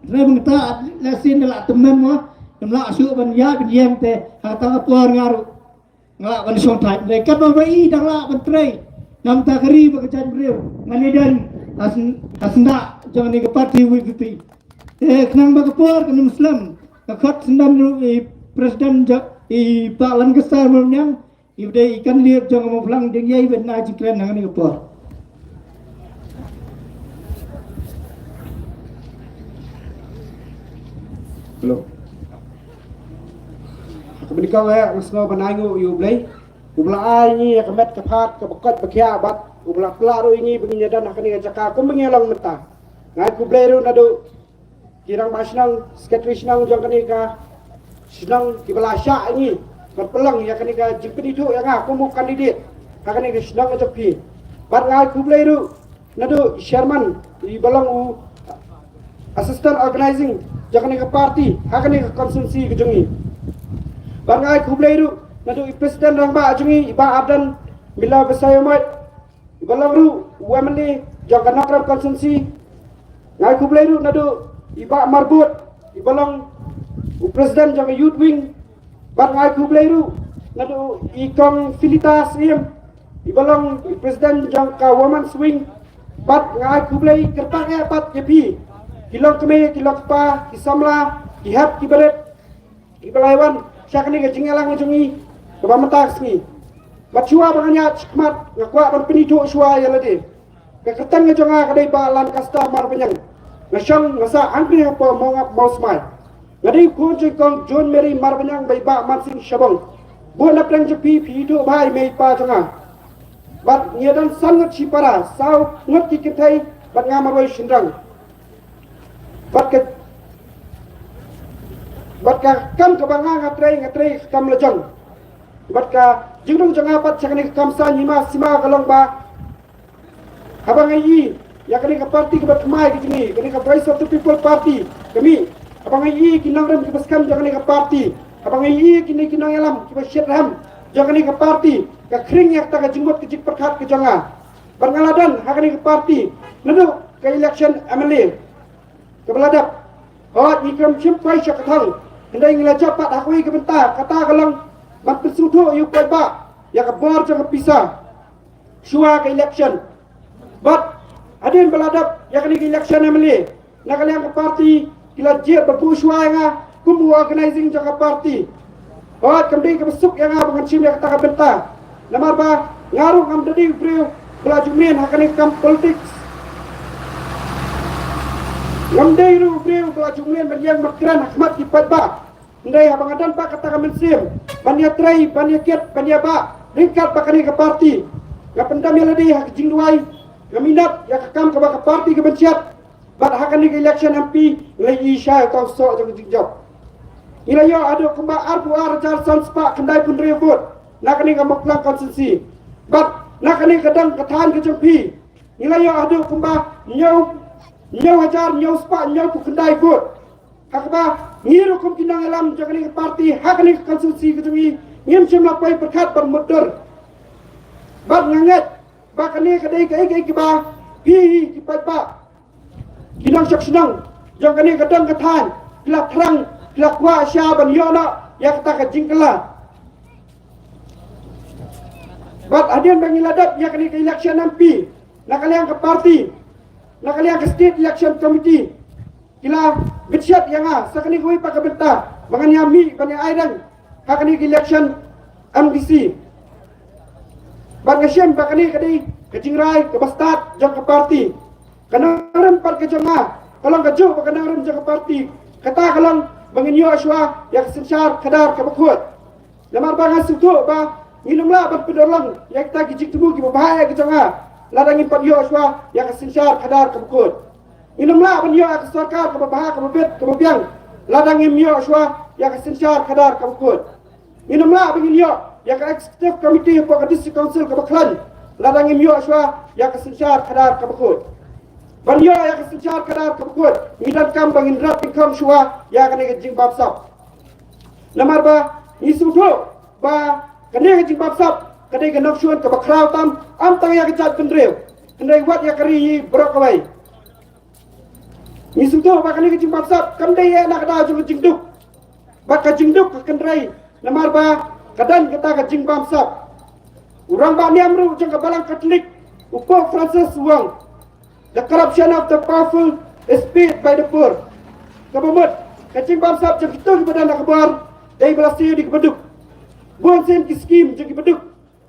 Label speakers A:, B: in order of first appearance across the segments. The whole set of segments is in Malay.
A: Rai mengta lesin la temen mo, la asu ban ya bin yem te hata por ngaru. Ngala ban song thai le kat ba i dang la ban trei. Nam ta kari ba kajan breu. Ngani dan asna jangan ni ke parti wi gitu. Kenang ba por ke Muslim. Ka khat sendam presiden i palan kesar yang ibde ikan lihat jangan mau pulang dia yai benar jikran nangan ni por.
B: Belum. Kemudian kau ngasno banangu yu blai. Ubla ai ni kemet kepat kebekot bekia bat. Ubla pelaru ini begini dan akan dengan cakap. Kau mengelang mentah. Ngai ku blai ru nado. Kirang basnang sekretari senang jangan nikah. Senang kibalasya ini. Berpelang ya kan nikah jipin itu yang aku mau kandidat. Akan nikah senang macam pi. Bat ngai ku blai ru nado Sherman di balang assistant organizing jangan ke parti akan ke konsumsi kejengi bangai kublai ru nadu presiden rangba ajengi iba abdan bila besayamat ibalang ru wemeni jangan nakram konsumsi ngai kublai ru nadu iba marbut ibalang presiden jangan youth wing bangai kublai ru nadu ikong filitas iem ibalang presiden jangan ka women's wing bat ngai kublai kertang bat jepi kilok keme kilok pa kisamla kihap kibaret kibalaiwan syakni ke jingalang ngejungi kebamatak ni batchua banganya cikmat ngakwa ban penitu shua yalade ke kertan ngejonga kadai balan kasta mar penyang ngasang ngasa angkri apa mongap mausmai ngadi ko jengkong John Mary mar penyang bai ba mansing syabong bu naprang jepi pidu bai mei pa jonga bat ngedan sangat cipara sau ngot kikitai bat ngamaroi shindrang bat ka kam ka banga ngatrai kam lejang bat ka jingrung janga pat chakani kam sa nima sima kalong ba abang ai ya kani ka parti ka bat mai ki ni kani ka voice of the people party kami abang ai kinang ram ki baskam jangani ka parti abang ai kini kinang elam ki basyat ram jangani ka parti ka kring yak ta ka jinggot ki jik perkhat ki janga bangaladan hakani ka parti nadu ka election MLA kebeladap hot ikram chimpai syakatang hendai ngelajap pat akui kebentar kata kalang mat pesutu yu pai ba ya ka bor jang pisah shua ke election but adin beladap ya ka election MLA nak kalian ke parti kila jet berpu shua nga kumbu organizing jang ka parti hot kembali ke besuk yang nga chim ya kata kebentar lamar ba ngaruh ngam dadi brio belaju men hakani kam politics Ngamdai ru brio pelajungan bagian makran Ahmad di Padba. Ndai abang adan pak kata kamen sim. Bania trai, bania kiat, bania ba. Ringkat pakani ke parti. Ngapendam ya ladi hak jingduai. Ngaminat ya kakam ke baka parti ke benciat. Bat hakani ke election MP lai isya kau sok jang jingjau. Ila yo ada kumba arpu arjar sanspa kendai pun revot. Nakani ke maklang konsensi. Bat nakani kadang ketahan ke jempi. Ila yo ada kumba nyau ajar nyau spa nyau ku kendai vote hakba ngiru kum kinang alam jagani parti hakani konsumsi ketungi ngim semla pai perkat bermudur bab nganget bakani kadai kai kiba hi kipat ba kinang syak senang jagani kadang ketan kelak terang kelak wa sya ban yona ya kata ka jingkala bab adian bangiladap ya kani ke election MP nak kalian ke parti nak kalian ke state election committee kila geciat yang sakani kui pak bentar bangan yami bani aidan hakani election MDC bang ngasem bakani kadai ke jingrai ke bastat jang ke parti kanaram par ke jonga kalau ke jo kanaram jang ke parti kata kalau bangin yo aswa ya sensar kadar ke bakut lamar bang asutu ba ngilumla ban pedorlang ya kita gijik tubuh ki bahaya ke jonga ladangin pan yo aswa ya sensar kadar ke bakut Inumlah ban yo ak sarkar ka babaha ka babet ka babyang ladang yo aswa ya ka sensar kadar ka bakut Inumlah ban yo ya ka executive committee po ka district council ka baklan ladang yo aswa ya ka sensar kadar ka bakut ban yo ya ka sensar kadar ka bakut ngidan kam bangin rat pikam shwa ya ka ne jing babsap lamar ba isudo ba ka ne jing babsap ka ne ka nokshon ka bakraw tam am tang ya ka chat kendrew kendai wat ya kari brok kawai Ni sudah bakal ni kecing bangsa kan dia nak dah juga jingduk. Bakal jingduk kan rai. Namar ba kadan kita kecing bangsa. Orang ba ni amru jang kabalang Katolik. Pope Francis Wang. The corruption of the powerful is paid by the poor. Kabamut kecing bangsa jang kita kepada nak kabar dari belasio di kebeduk. Buang sen ki skim jang kebeduk.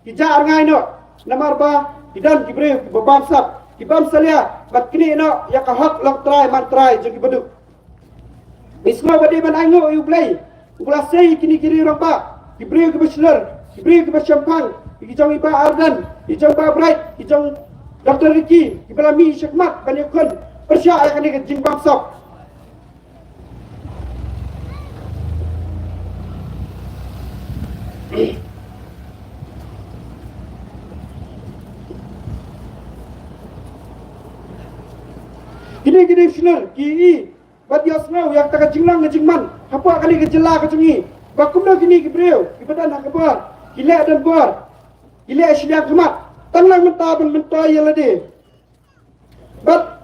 B: Kijar ngai no. Namar ba kidan kibre bangsa. Kibam salia bat kini no ya ka hak lang try man try jeng beduk bisma bade man ango you play ulah sei kini kiri orang ba kibri ke bachelor kibri ke champang kijong iba ardan kijong ba bright kijong Dr. Ricky kibalami syakmat banyakon persya akan ni jeng bangsa Kini Schiller, kini, buat dia semua yang tak jinglang ngejingman, apa kali kejela kecengi, bakumna kini kibreu, kibadan nak kebar, kilek dan bar, kilek syiliak kemat, tanlang mentah dan mentah yang lade. But,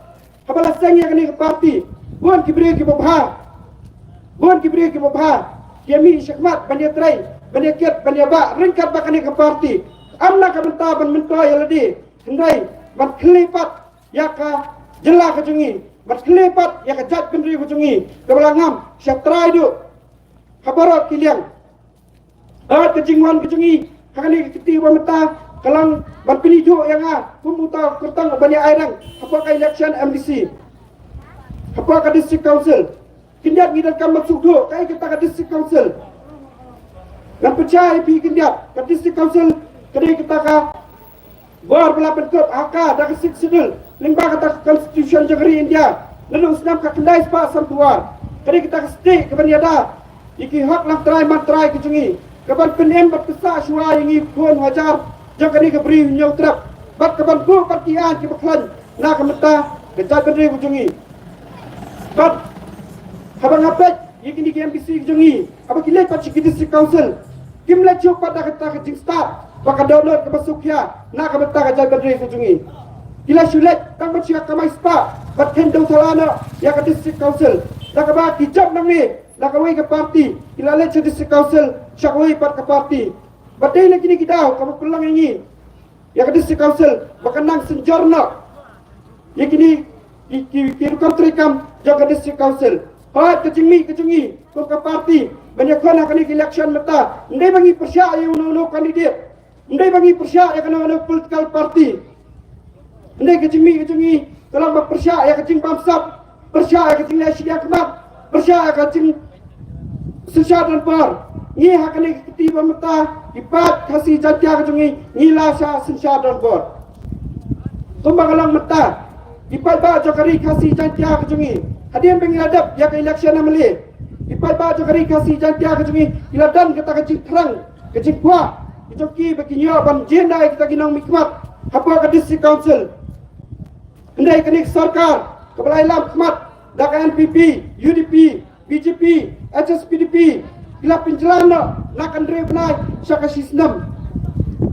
B: kapalah sang yang kini ke parti, buan kibreu kibabha, kiami syakmat, banyak terai, banyak kiat, banyak bak, ringkat bak kini ke parti, amna ke mentah dan mentah yang lade, hendai, ban kelipat, yaka, jela kecungi, berkelepat ya kejat kendri kecungi, kebelangam siap try du, kabarok kiliang, kejingwan kecungi, kakani keti wameta, kalang berpilijo yang pemuta kertang banyak airang, apakah election MDC, apakah district council, kindiat kita akan masuk tu, kai kita ke district council, dan percaya pi kindiat ke district council, kedai kita ke bar belapan kep, haka dah kesik sedul. Limba kata Constitution Negeri India lalu senam kat kendai sepak sampuar kali kita kestik ke baniada iki hak lang try man try kecungi kaban penem berkesak syua ingi pun wajar jang kali ke beri nyau trap bat kaban bu partian ke beklan na kemeta kejat beri kecungi bat habang apet iki di KMPC kecungi apa kile pat District Council kimle chuk pada kata kecing start baka download ke masukya na kemeta kejat beri kecungi Kila sulit tang bersiap kamai spa bat kendong salana ya ke District Council dak ba kijab nang ni dak wei ke parti kila le District Council syak wei pat ke parti badai lagi ni kidau kamu pulang ini ya ke District Council bakanang senjorna ya kini ki country kam ya ke District Council pat kecungi ko ke parti banyak kona kali election meta ndai bangi persya ya uno kandidat ndai bangi persya ya kana political party Ndai kecungi kalau berpersyak ya kecing bamsap persyak ya kecing Asia kemat persyak ya kecing sesat dan par ni hak ni ketiba meta ipat kasih jaja kecungi ngila sa sesat dan par tumbang alang meta ipat ba jokari kasih jaja kecungi hadian pengiladap ya ke election amali ipat ba jokari kasih jaja kecungi iladan kita kecing terang kecing kuah ijoki bekinyo ban jenda kita ginang mikmat apa ke District Council Andai kini sarkar, kepala ilam kemat, dak NPP, UDP, BJP, HSPDP, gila penjelana, nak andre benai, syaka sistem.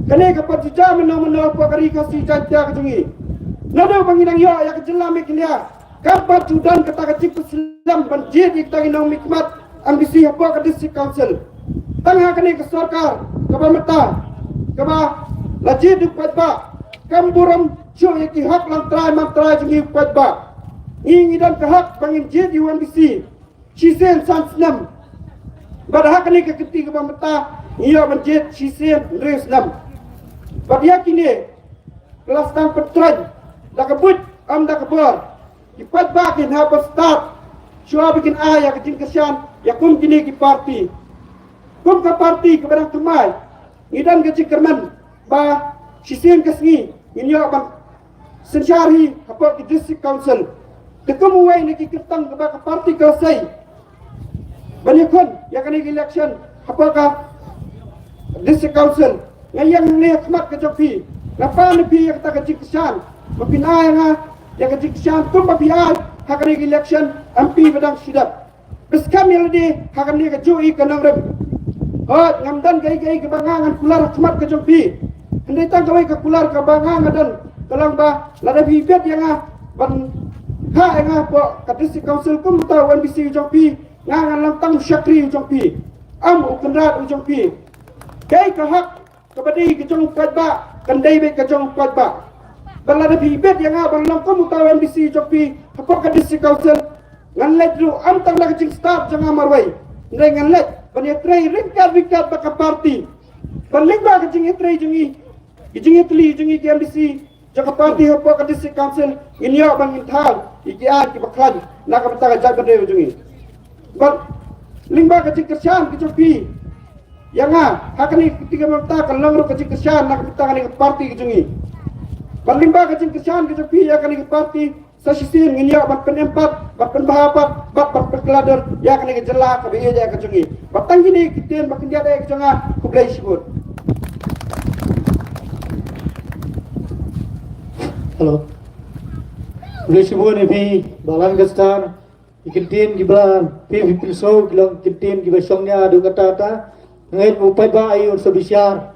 B: Kini kepat jujah menang-menang pakari kasih jajah kecungi. Nada banginang ya, ya kejelah mekilia. Kapat judan kata kecik Islam banjir kita ginang mikmat, ambisi apa ke District Council. Tengah kini ke sarkar, kepala meta, kepala lajir dupat ba, kamburam Syuk yang hak lang try man try jengi kuat ba. Ingi dan kehak pangin jid UNBC. Shisen san senam. Bada hak ni ke keti ke pameta. Iya menjid shisen res senam. Bada yakini kelas tang petran. Dah kebut am dah kebar. Kuat ba kin ha start. Syua bikin ayah ke jing kesian. Ya kum kini ki parti. Kum ke parti ke barang kemai. Ngidan ke jing kerman. Ba shisen kesengi. Ini abang Sensyari apa ke District Council ketemu wei ni kertang ke parti kelesai banyakkan yang kena election apakah District Council yang ni khmat ke jopi napa ni pi kata ke jiksan mapinai yang ke jiksan tu mapiai hak ni election MP badang sidap beskam yang di hak ni ke jui ke nangrem ngamdan gai kebangangan kular khmat ke jopi hendai tang kawai ke kular kebangangan dan Kalang ba lada bibet yang ban ha nga po ka district council ko muta NBC ujong pi ngangan lang tang syakri ujong pi am ukandrat ujong pi kai ka hak kabadi ka jong padba kandai be ka jong padba balada pi bet yang abang lang ko muta NBC ujong pi apa ka district council ngan let ru am tang la jing staff jang amarwai ndai ngan let bani trai ringkat baka party paling ba ka jing trai jungi jing tli jungi NBC jaka party apa ka district council inyo bang inthal ikian ki baklan na ka mata ka jabade jungi but lingba ka jing kersan ki jopi yang hakani ketika mata ka langro ka jing kersan na ka mata ka party ki jungi but lingba ka jing kersan ki jopi ya kani party sa sisin inyo bat penempat bat penbahapat bat perkelader ya kani ka jela ka biye ja ka jungi batang gini kiten bakin dia ada ka junga ku blai sibut.
A: Halo. Boleh sebut ni pi balan gestar ikintin gibran pi piso gilang kintin gibasongnya adu kata ngai upai ba ayu sebesar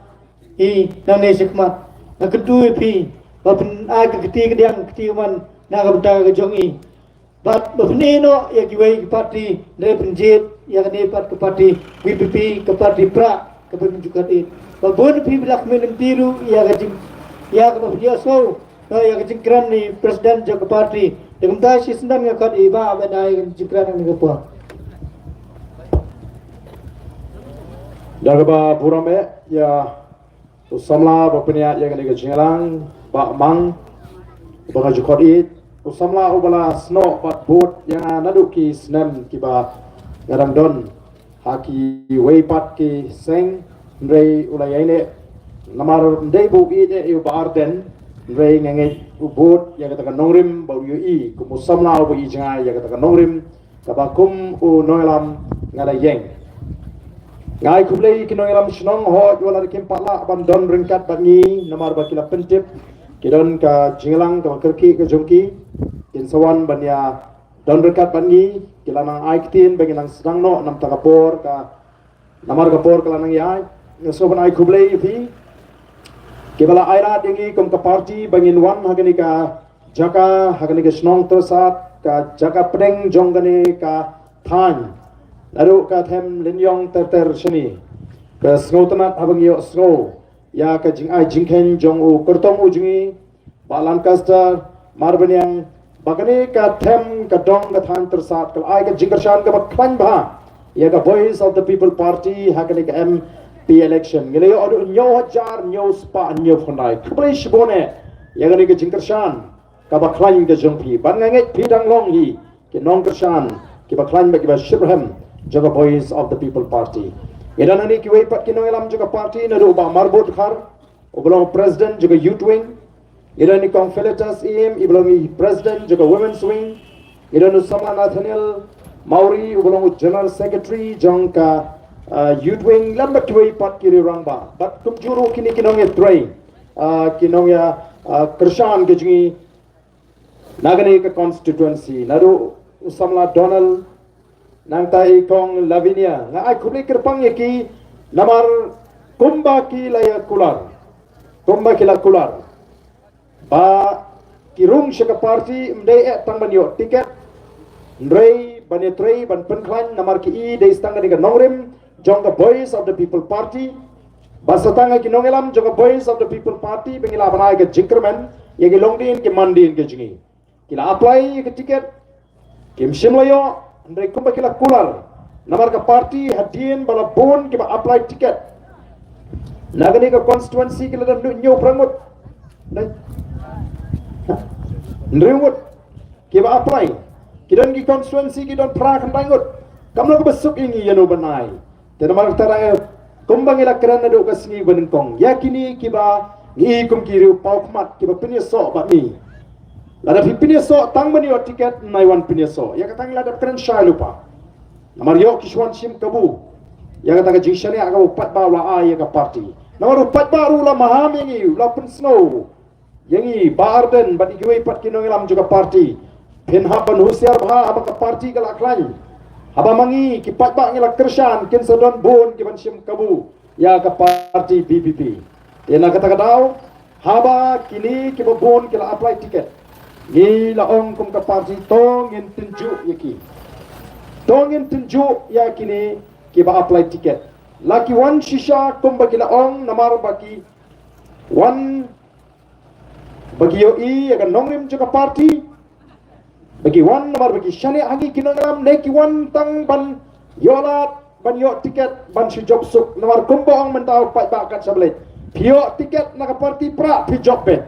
A: i nang ne sikmat na kedua pi bapen ai ke keti kediang keti man na ka benda ke jongi bat bapne no ya giwai ke parti dari penjit ya ke pat ke parti BPP ke parti pra ke penunjukan it babon pi bilak men tiru ya ke ya ke dia so ya kejengkeran ni presiden jaga parti dengan dah si sendan ngakat iba abadai kejengkeran ni kepa
C: jaga ba burame ya usamla bapenya ya kene kejengelang ba mang ba jukot it usamla ubala sno bat bot yang naduki snem kiba ngarang don haki weipat ki seng ndrei ulayaine namar ndei bu ide yu ba arden Ray ngangai ubot yang katakan nongrim bau yui kumusam lau bau ijangai yang katakan nongrim kabakum u noilam ngada yeng ngai kublai kinoilam shnong ho jualar kimpat la bandon ringkat bangi namar bakila pentip kidon ka jinglang ka kerki ka jongki kin sawan banya don ringkat bangi kilanang aiktin bagi nang sedang no nam takapor ka namar kapor kalanang yai soban ai kublai yupi Kebala airat yang kom ke parti bangin wan hagani ka jaka hagani ka snong tersat ka jaka pedeng jonggani ka than lalu ka them linyong ter sini ka sngotanat habang yo sngo ya ka jing ai jingken jong u kurtong u jingi balan kasta marbanyang bagani ka them ka dong ka than tersat ka ai ka jingkershan ka baklan ba ya ka voice of the people party hagani ka P election ngile yo adu nyo hajar nyo spa nyo phonai khle shibone yagani ke jingkershan ka baklan ke jongpi ban ngai phidang long hi ke nong kershan ke baklan ba ke shibraham jaga voice of the people party edana ni ki wei pat ki noelam jaga party na do ba marbot khar oblong president jaga youth wing edani confederates im iblongi president jaga women's wing edanu sama nathaniel mauri oblong general secretary jongka youth wing lambat wei pat kiri rangba but tum juru kini kinong ya tray kinong ya kershan ke jingi nagani ke constituency naru usamla donald nang tai kong lavinia nga ai kubli kerpang ki namar kumba ki laya kular ba kirung shaka party mdai tang banyo tiket ndrei banetrai ban penklan namar ki i dei stanga diga nongrim Jonga voice of the people party basatanga ki nongelam jonga voice of the people party bengila banai ke jinkerman yegi longdin ke mandin ke jingi kila apply ke tiket kim shimlayo ndai kumba kila kular namar ka party hadien bala bon ke apply tiket nagani ka constituency kila dan nyo prangut ndringut ke apply kidan ki constituency kidan pra kan bangut kamlo ko besuk ingi yano banai dan malam tarang kumbang ila kerana do kasni benengkong yakini kiba ngi kum kiri pau kmat kiba pinya so ba ni lada pinya so tang mani o tiket nai wan pinya so ya katang lada keren sha lupa namar yo kiswan sim kabu ya katang jingshani aga upat ba la ya ka party namar upat ba ru la maham ngi la pun snow yangi barden ba diwe pat kinong lam juga party pen haban husiar ba aba ka party kala klan Haba mangi kipat bak ngila kershan kin sedon bon kiban sim kabu ya ke parti BPP. Ya nak kata kadau haba kini kibabon kila apply tiket. Ni laong kum ka parti tong in tunjuk yaki. Tong in tunjuk yakini ki ba apply ticket. Laki wan shisha kum bagi laong namar bagi wan bagi yo I akan nongrim juga parti bagi wan namar bagi shani hangi kinongram neki wan tang ban yolat ban yo tiket ban si job suk namar kumbo ang mentau pai bakat sablet pio tiket nak parti pra pi job bet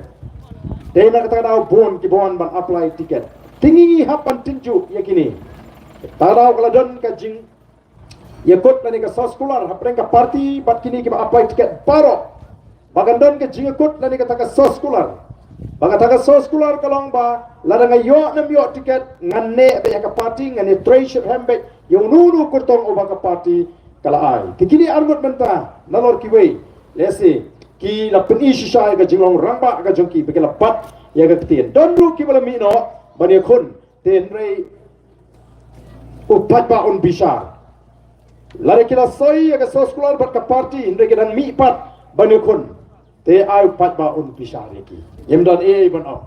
C: dei nak kata dau bon ki bon ban apply tiket tinggi hapan tinju yakini tarau kala don ka jing yakut nani ka soskular hapren ka parti bat kini ki apply tiket paro bagandon ke jing yakut nani ka soskular baga soskular kalong ba ladang yo nam yo tiket nganne be ka parti ngane treasure hambek yung nunu kurtong o baka parti kala ai kikini armut menta nalor ki wei lesi ki la peni shisha ga jinglong rangba ga jongki be la pat ya ga tien dondu ki bala mino bani khun ten rei upat ba on bishar lare kila soi ga soskular bat ka parti inde ga dan mi pat bani khun te ai upat ba on bishar ki yem don e ban on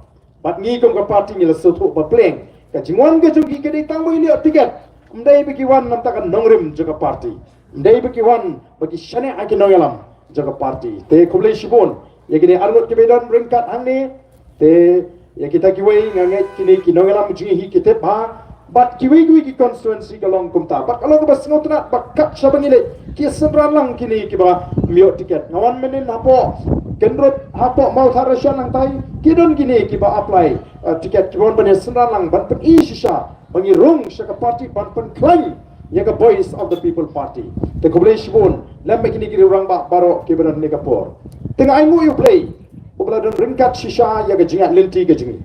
C: bat ngi kom ka parti ni la sotu ba pleng ka jingwan ga jongki ke dei tangbo ini tiket mdai bagi wan nam takan nongrim jaga parti mdai bagi wan bagi shane aki nongalam jaga parti te kublai shibon ya gini arngot ke bedan ringkat hangni te ya kita kiwei nganget kini ki nongalam jingi hi kitep ha bat kiwei ki constituency kalong kumta bat kalau ke bas ngotna bakak sabangile ki senralang kini ki ba mio tiket ngawan menin hapo kendrot hapo mau tharasyan nang tai kidon kini ki ba apply tiket kibon bane senralang ban pen isha bangi rung syaka parti ban pen klaim yaga voice of the people party te kublai shibun lembe kini kiri orang ba baro kiberan negapor tengah aingu you play obla don ringkat shisha yaga jingat linti ke jingi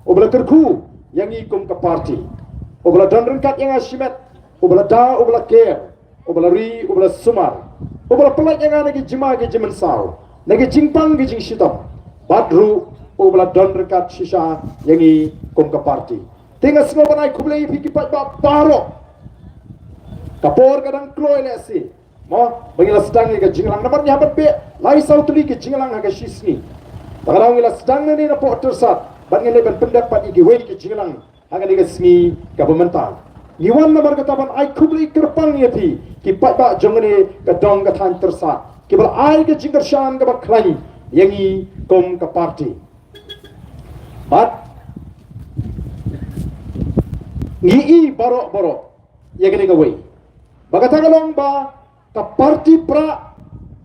C: obla kerku yang ikum ke parti obla don ringkat yang asimet obla da obla care obla ri obla sumar obla pelat yang nagi jima ke jimen saw nagi jingpang ke jing shitam badru obla don ringkat shisha yang ikum ke parti tengah semua banai kublai fikir pat baro kapor kadang kloy lesi mo bangila sedang ni ke jinglang namar ni habat be lai sautuli ke jinglang ha ke shisni kadang ngila sedang ni na po tersat bat ngile ben pendapat igi wei ke jinglang ha ke ni ke smi ka pementang iwan namar kataban ai kublai kerpang ni pi ki pat ba jongni ke dong ke than tersat ki bal ai ke jinggershan ke ba klani yangi kom ke parti bat ngi borok-borok ya kene gawai bagata galong ba ka parti pra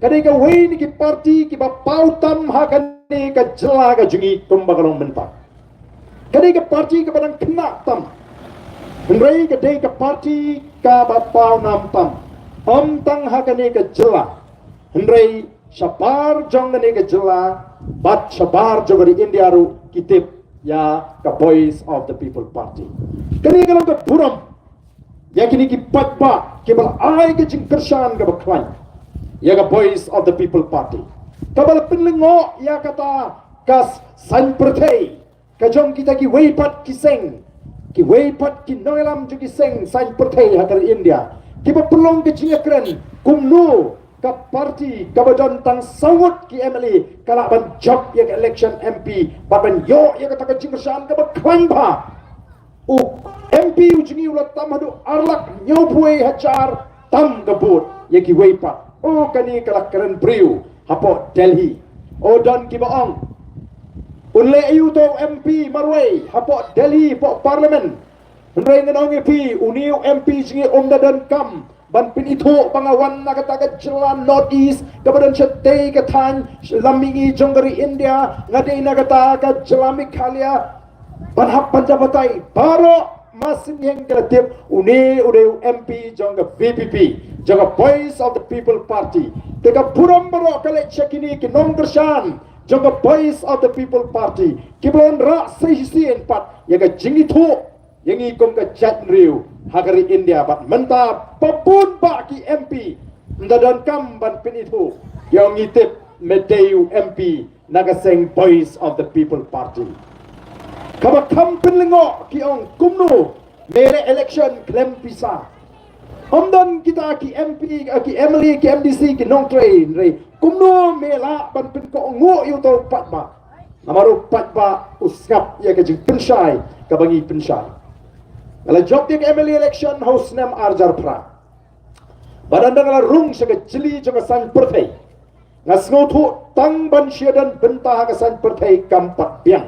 C: kene gawai ni ki parti ki ba pautam ha kene ka jela ga jungi tumba galong menta kene ka parti ka badang kena tam hendrai ka dei ka parti ka ba pau nam tam tang ha kene ka jela hendrai sabar jong kene ka jela bat sabar jogari India ru kitip ya ka voice of the people party kani kalau ke buram ya kini ki patba ke bal ai ke jingkershan ke baklan ya ka voice of the people party kabal penlengo ya kata kas san pertei ka jom kita ki weipat kiseng ki weipat ki noilam ju kiseng san pertei hakar India ki ba pelong ke jingkren kumnu ka parti ka badan tang sawut ki MLA kala ban job ya election MP ban yo ya kata ka jingkershan ke baklan ba u MP ujungi ulat tamadu arlak nyopue hacar tam gebut yaki weipa o kani kalak keren priu hapo Delhi o dan ki baong unle ayu to MP marway hapo Delhi po parlimen unre nganong EP uniu MP jingi dan kam ban pinito pangawan nakataga jalan north east kabadan chete katan lamingi jonggari India ngadai nakataga jalami khalia banhap panjabatai baro masin yang kreatif uni udah MP jangka VPP jangka voice of the people party teka puram baro kale cekini ki nom kershan jangka voice of the people party kiblon ra sisi empat yang ke jingi thu yang ikom ke chat riu hagari India bat menta papun ba ki MP ndadan kam ban pin itu yang ngitip medeyu MP nagaseng voice of the people party kaba kampen lengo ki ong kumno mere election klem pisa omdan kita ki MP ki MLA ki MDC ki nong train re kumno mela ban pen ko ngo yu to pat ba namaru patba usngap ya ke jing pensyai ke bangi pensyai ngala job dia ke MLA election house nam arjar pra badan ngala rung sega jeli jonga san perthai ngasngo thu tang ban syedan bentah ke san perthai kampat biang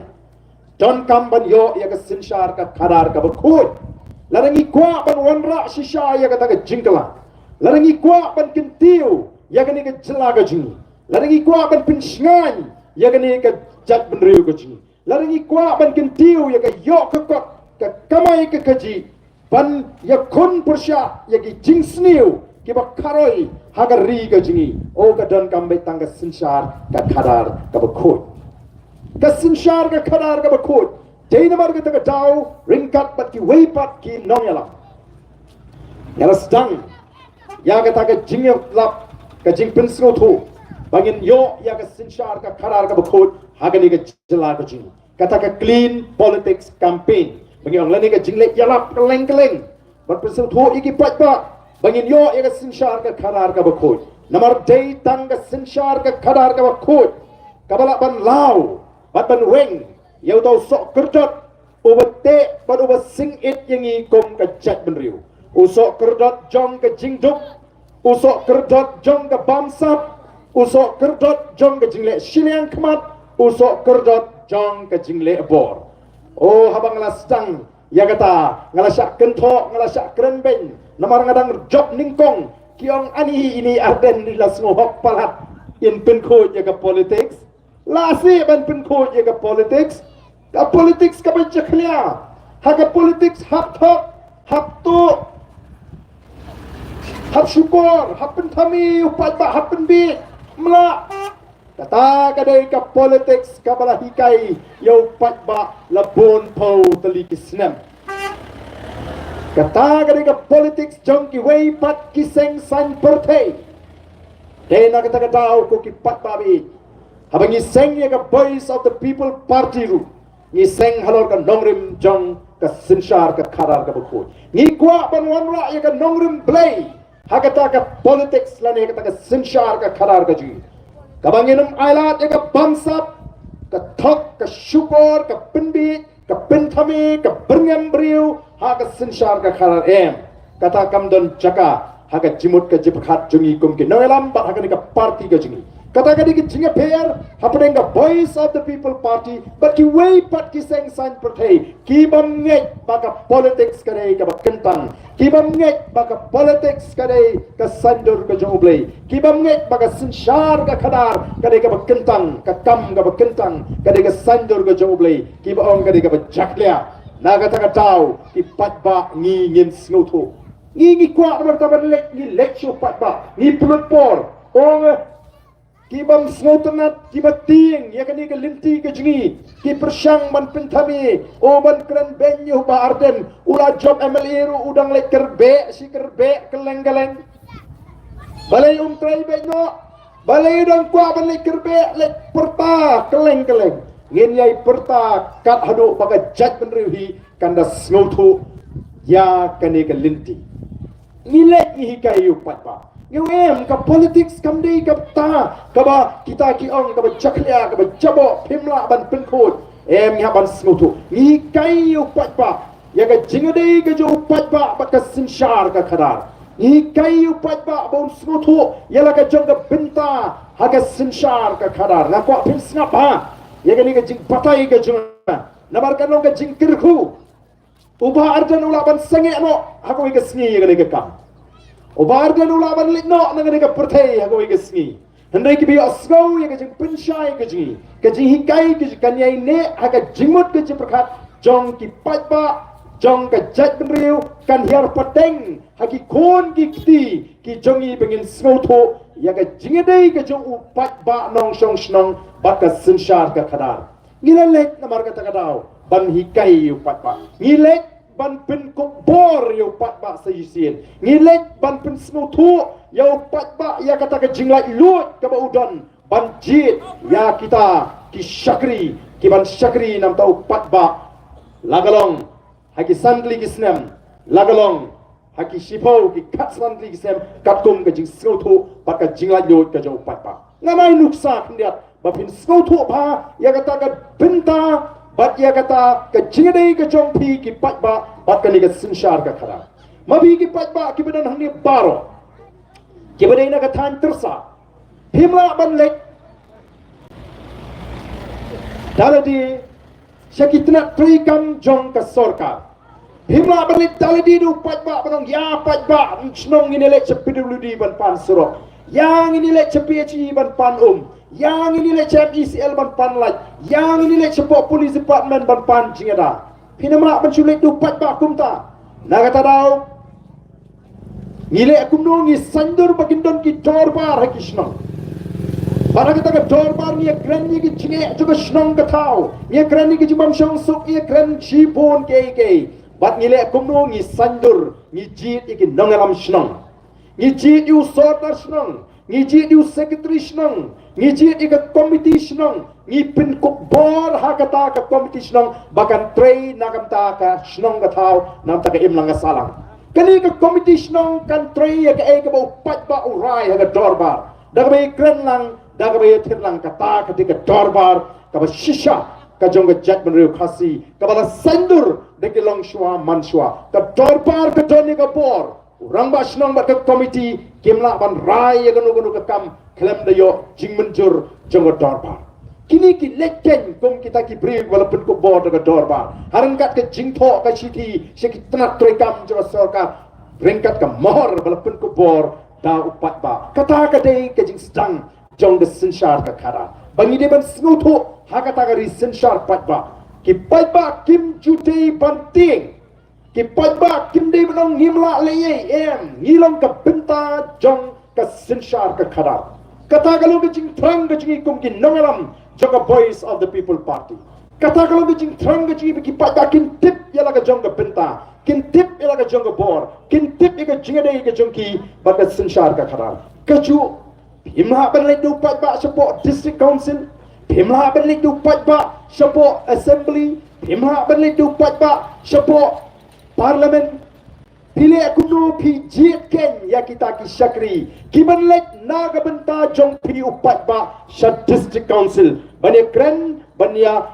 C: don kamban yo ya ke sinsyar ka kadar ka bekut larangi kwa ban wanra shisha ya kata ke jingkala larangi kwa ban kentiu ya ke ni ke jela ke jing larangi kwa ban pinsngan ya ke ni ke jat benriu ke jing larangi kwa ban kentiu ya ke yo ke kot ke kamai ke kaji ban ya kun persya ya ke jing sniu ke bak karoi hagar ri ke jingi o ke don kambe tangga sinsyar ka kadar ka bekut ka sinsyar ka kadar ka bekut Jai namar kita ke jauh ringkat bat ki weipat ki nong yalam. Yala sedang ya kata ke jing lap ke jing pensro tu bangin yo ya ke sinsyar ke karar ke bekut hagani ke jela ke jing. Kata ke clean politics campaign bangin orang lani ke jing lek yalap keleng bat pensro tu iki pat bangin yo ya ke sinsyar ke karar ke bekut. Namar jai tang ke sinsyar ke karar ke bekut. Kabala ban lau bat ban weng Yau tahu sok kerdot ubete ban ubat singit yang ikom ke jat benriu. Usok kerdot jong ke jingduk, usok kerdot jong ke bamsap, usok kerdot jong ke jingle siliang kemat, usok kerdot jong ke jingle bor. Oh habang ngastang ya kata ngalasak kentok ngalasak kerenbeng namar ngadang job ningkong kiong ani ini arden di las ngohok palat in penko ya ke politics lasi ban penko ya ke politics ka politics ka baca klia haga politics hap thok hap tu hap syukur hap pentami upat ba hap penbi mela kata kadai ka politics ka bala hikai yo upat ba labon pau tali kisnem kata kadai ka politics jong ki wei pat kiseng san perthei dena kata kadau ko ki pat babi habangi seng ya ka voice of the people party ru ni seng halor ka nongrim jong ka sinsyar ka karar ka bekut ni kwa ban wanra ya ka nongrim play hakata ka politics lani kata ka sinsyar ka karar ka ji kabanginum ailat ya ka bamsap ka thok ka syukur ka penbi ka penthami ka berngam briu ha ka sinsyar ka karar kata kam don jaka ha ka jimut ka jipkhat jungi kum ki noelam bat ha ka ni ka party ka jungi kata kadi ki jinga pair happening the voice of the people party but ki way pat ki seng san perthei ki bam ngai baka politics kare ka kentang ki bam ngai baka politics kare ka sandur ka joblei ki bam ngai baka sinsyar ka khadar kare ka kentang ka kam ka kentang kare ka sandur ka joblei ki ba ong kare ka jaklia na kata ka tau ki pat ba ngi ngin sngoto ngi kwa martaban lek ngi lecture pat ba ngi pulut por ong Kibam snotenat kibat ting ya kani ke linti ke jingi ki persyang man pentami o ban kran benyu ba arden ula job MLA ru udang lek kerbe si kerbe keleng-keleng balai trai benyo balai udang kwa ban lek kerbe lek perta keleng-keleng ngin yai perta kat hadu baka jat benrihi kanda snotu ya kani ke linti ngilek ngi kayu patpa Ngem ka politics kam dei ka ta ka ba kita ki ong ka ba chaklia ka ba jabo pimla ban penkot nya ban smutu ni kai yu pat pa ya ka jingade ka jo pat pa ba ka sinshar ka khadar ni kai yu pat pa bon smutu ya la ka jong ka binta ha ka sinshar ka khadar na ko pim snap ha ya ka ni ka jing patai ka jong na bar ka nong ka jing kirku uba arjan ula ban sange no ha ko ka sngi ka ni ka kam Obar dan ulaban likno nang ka perthei ha ko igasngi handai ki bi asgau ya ka jing pensyai ka jingi ka jing hikai ki kanyai ne ha ka jingmut ka jiprakhat jong ki patba jong ka jat benriu kan hiar pateng ha ki kon ki kti ki jongi bengin snotho ya ka jingedei ka jong upat ba nong song snong ba ka sinshar ka khadar ngilek namar ka takadaw ban hikai upat ba ngilek ban pen kok bor yo pat ba sa yisien ngilek ban pen smutu yo pat ba ya kata ke jinglai lut ka ba udon ban jit ya kita ki syakri ki ban syakri nam tau pat ba lagalong haki sandli ki snem lagalong haki shipau ki kat sandli ki snem katum ke jing smutu pat ka jinglai lut ka jo pat ba ngamai nuksa kendiat bapin snow tu pa ya kata ka benta bat ya kata ka jingdei ka jong pi ki pat ba bat ka ni ka sinshar ka khara mabi ki pat ba ki bedan hang ni baro ki bedai na ka than tersa himla ban lek daladi syakitna trikam jong ka sorka himla ban lek daladi du pat ba banong ya pat ba snong ini lek PWD ban pan surok yang ini lek PHE ban pan yang ini lek ECL ban pan laj yang ini lek sepok police department ban pan jingada pinamla ban chulik du pat ba kumta nagata dau ngile kumno ngi sandur bagindon ki dorbar hakishnong para kita ke dorbar ni kran ni ki jinge juga shnong ka thau ni kran ni ki jibam shong suk ni kran chipon ke bat ngile kumno ngi sandur ngi jit ki nongalam shnong ngiji diu sodar senang, ngiji diu sekretari senang, ngiji di ke komiti senang, ngipin kok bor hakata ke komiti senang, bahkan tray nakam ta ka senang ka tau nam ta ka imlang ka salang. Kani ke komiti senang kan tray ya ke bau pat ba urai ha ka dorbar. Daga be kren lang, daga be thir lang ka ta ka di ka dorbar, ka ba shisha ka jong ka jat menriu khasi, ka ba sandur de ke long shwa man shwa, ka dorbar ka doni ka bor. Orang basnong bat ke komiti kimla ban rai ya ganu ke kam klem de yo jing menjur jong dorbar kini ki leken kom kita ki brig walaupun ko bor de dorbar harangkat ke jing tho ka siti sekit tenat trekam jo sorka ringkat ke mohor walaupun ko bor da upat ba kata ka de ke jing sedang jong de sinshar ka khara bangi de ban sngu tho hakata ka ri sinshar pat ba ki pat ba kim jute banting ki patba kimdei benong ngimla leye ngilong ka benta jong ka sinshar ka khara kata kalau ke jing trang ke jing kum ki nongalam joka voice of the people party kata kalau ke jing trang ke jing ki patba kin tip yala ka jong ka benta kin tip yala ka jong ka bor kin tip ka jing dei ka jong ki ba ka sinshar ka khara kaju himla ban le du patba support district council himla ban le du patba support assembly himla ban le du patba support Parlimen pilih kuno pi jit ken ya kita ki syakri kiban lek naga benta jong pi upat ba shat district council bania kren bania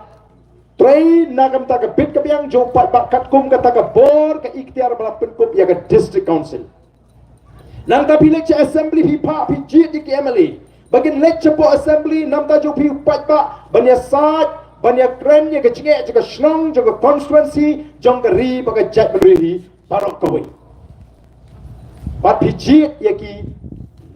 C: tray nagam ta ka bit ka biang jo upat ba kat kum kata ka bor ka ikhtiar bala penkup ya ka district council nang ta pilih cha assembly pi pa pi jit di KMLA bagin lek cha po assembly nam ta jo pi upat ba bania sat banyak keren ya kecingek juga senang juga constituency jong keri pakai jat beri barok kawai bat pijit ya ki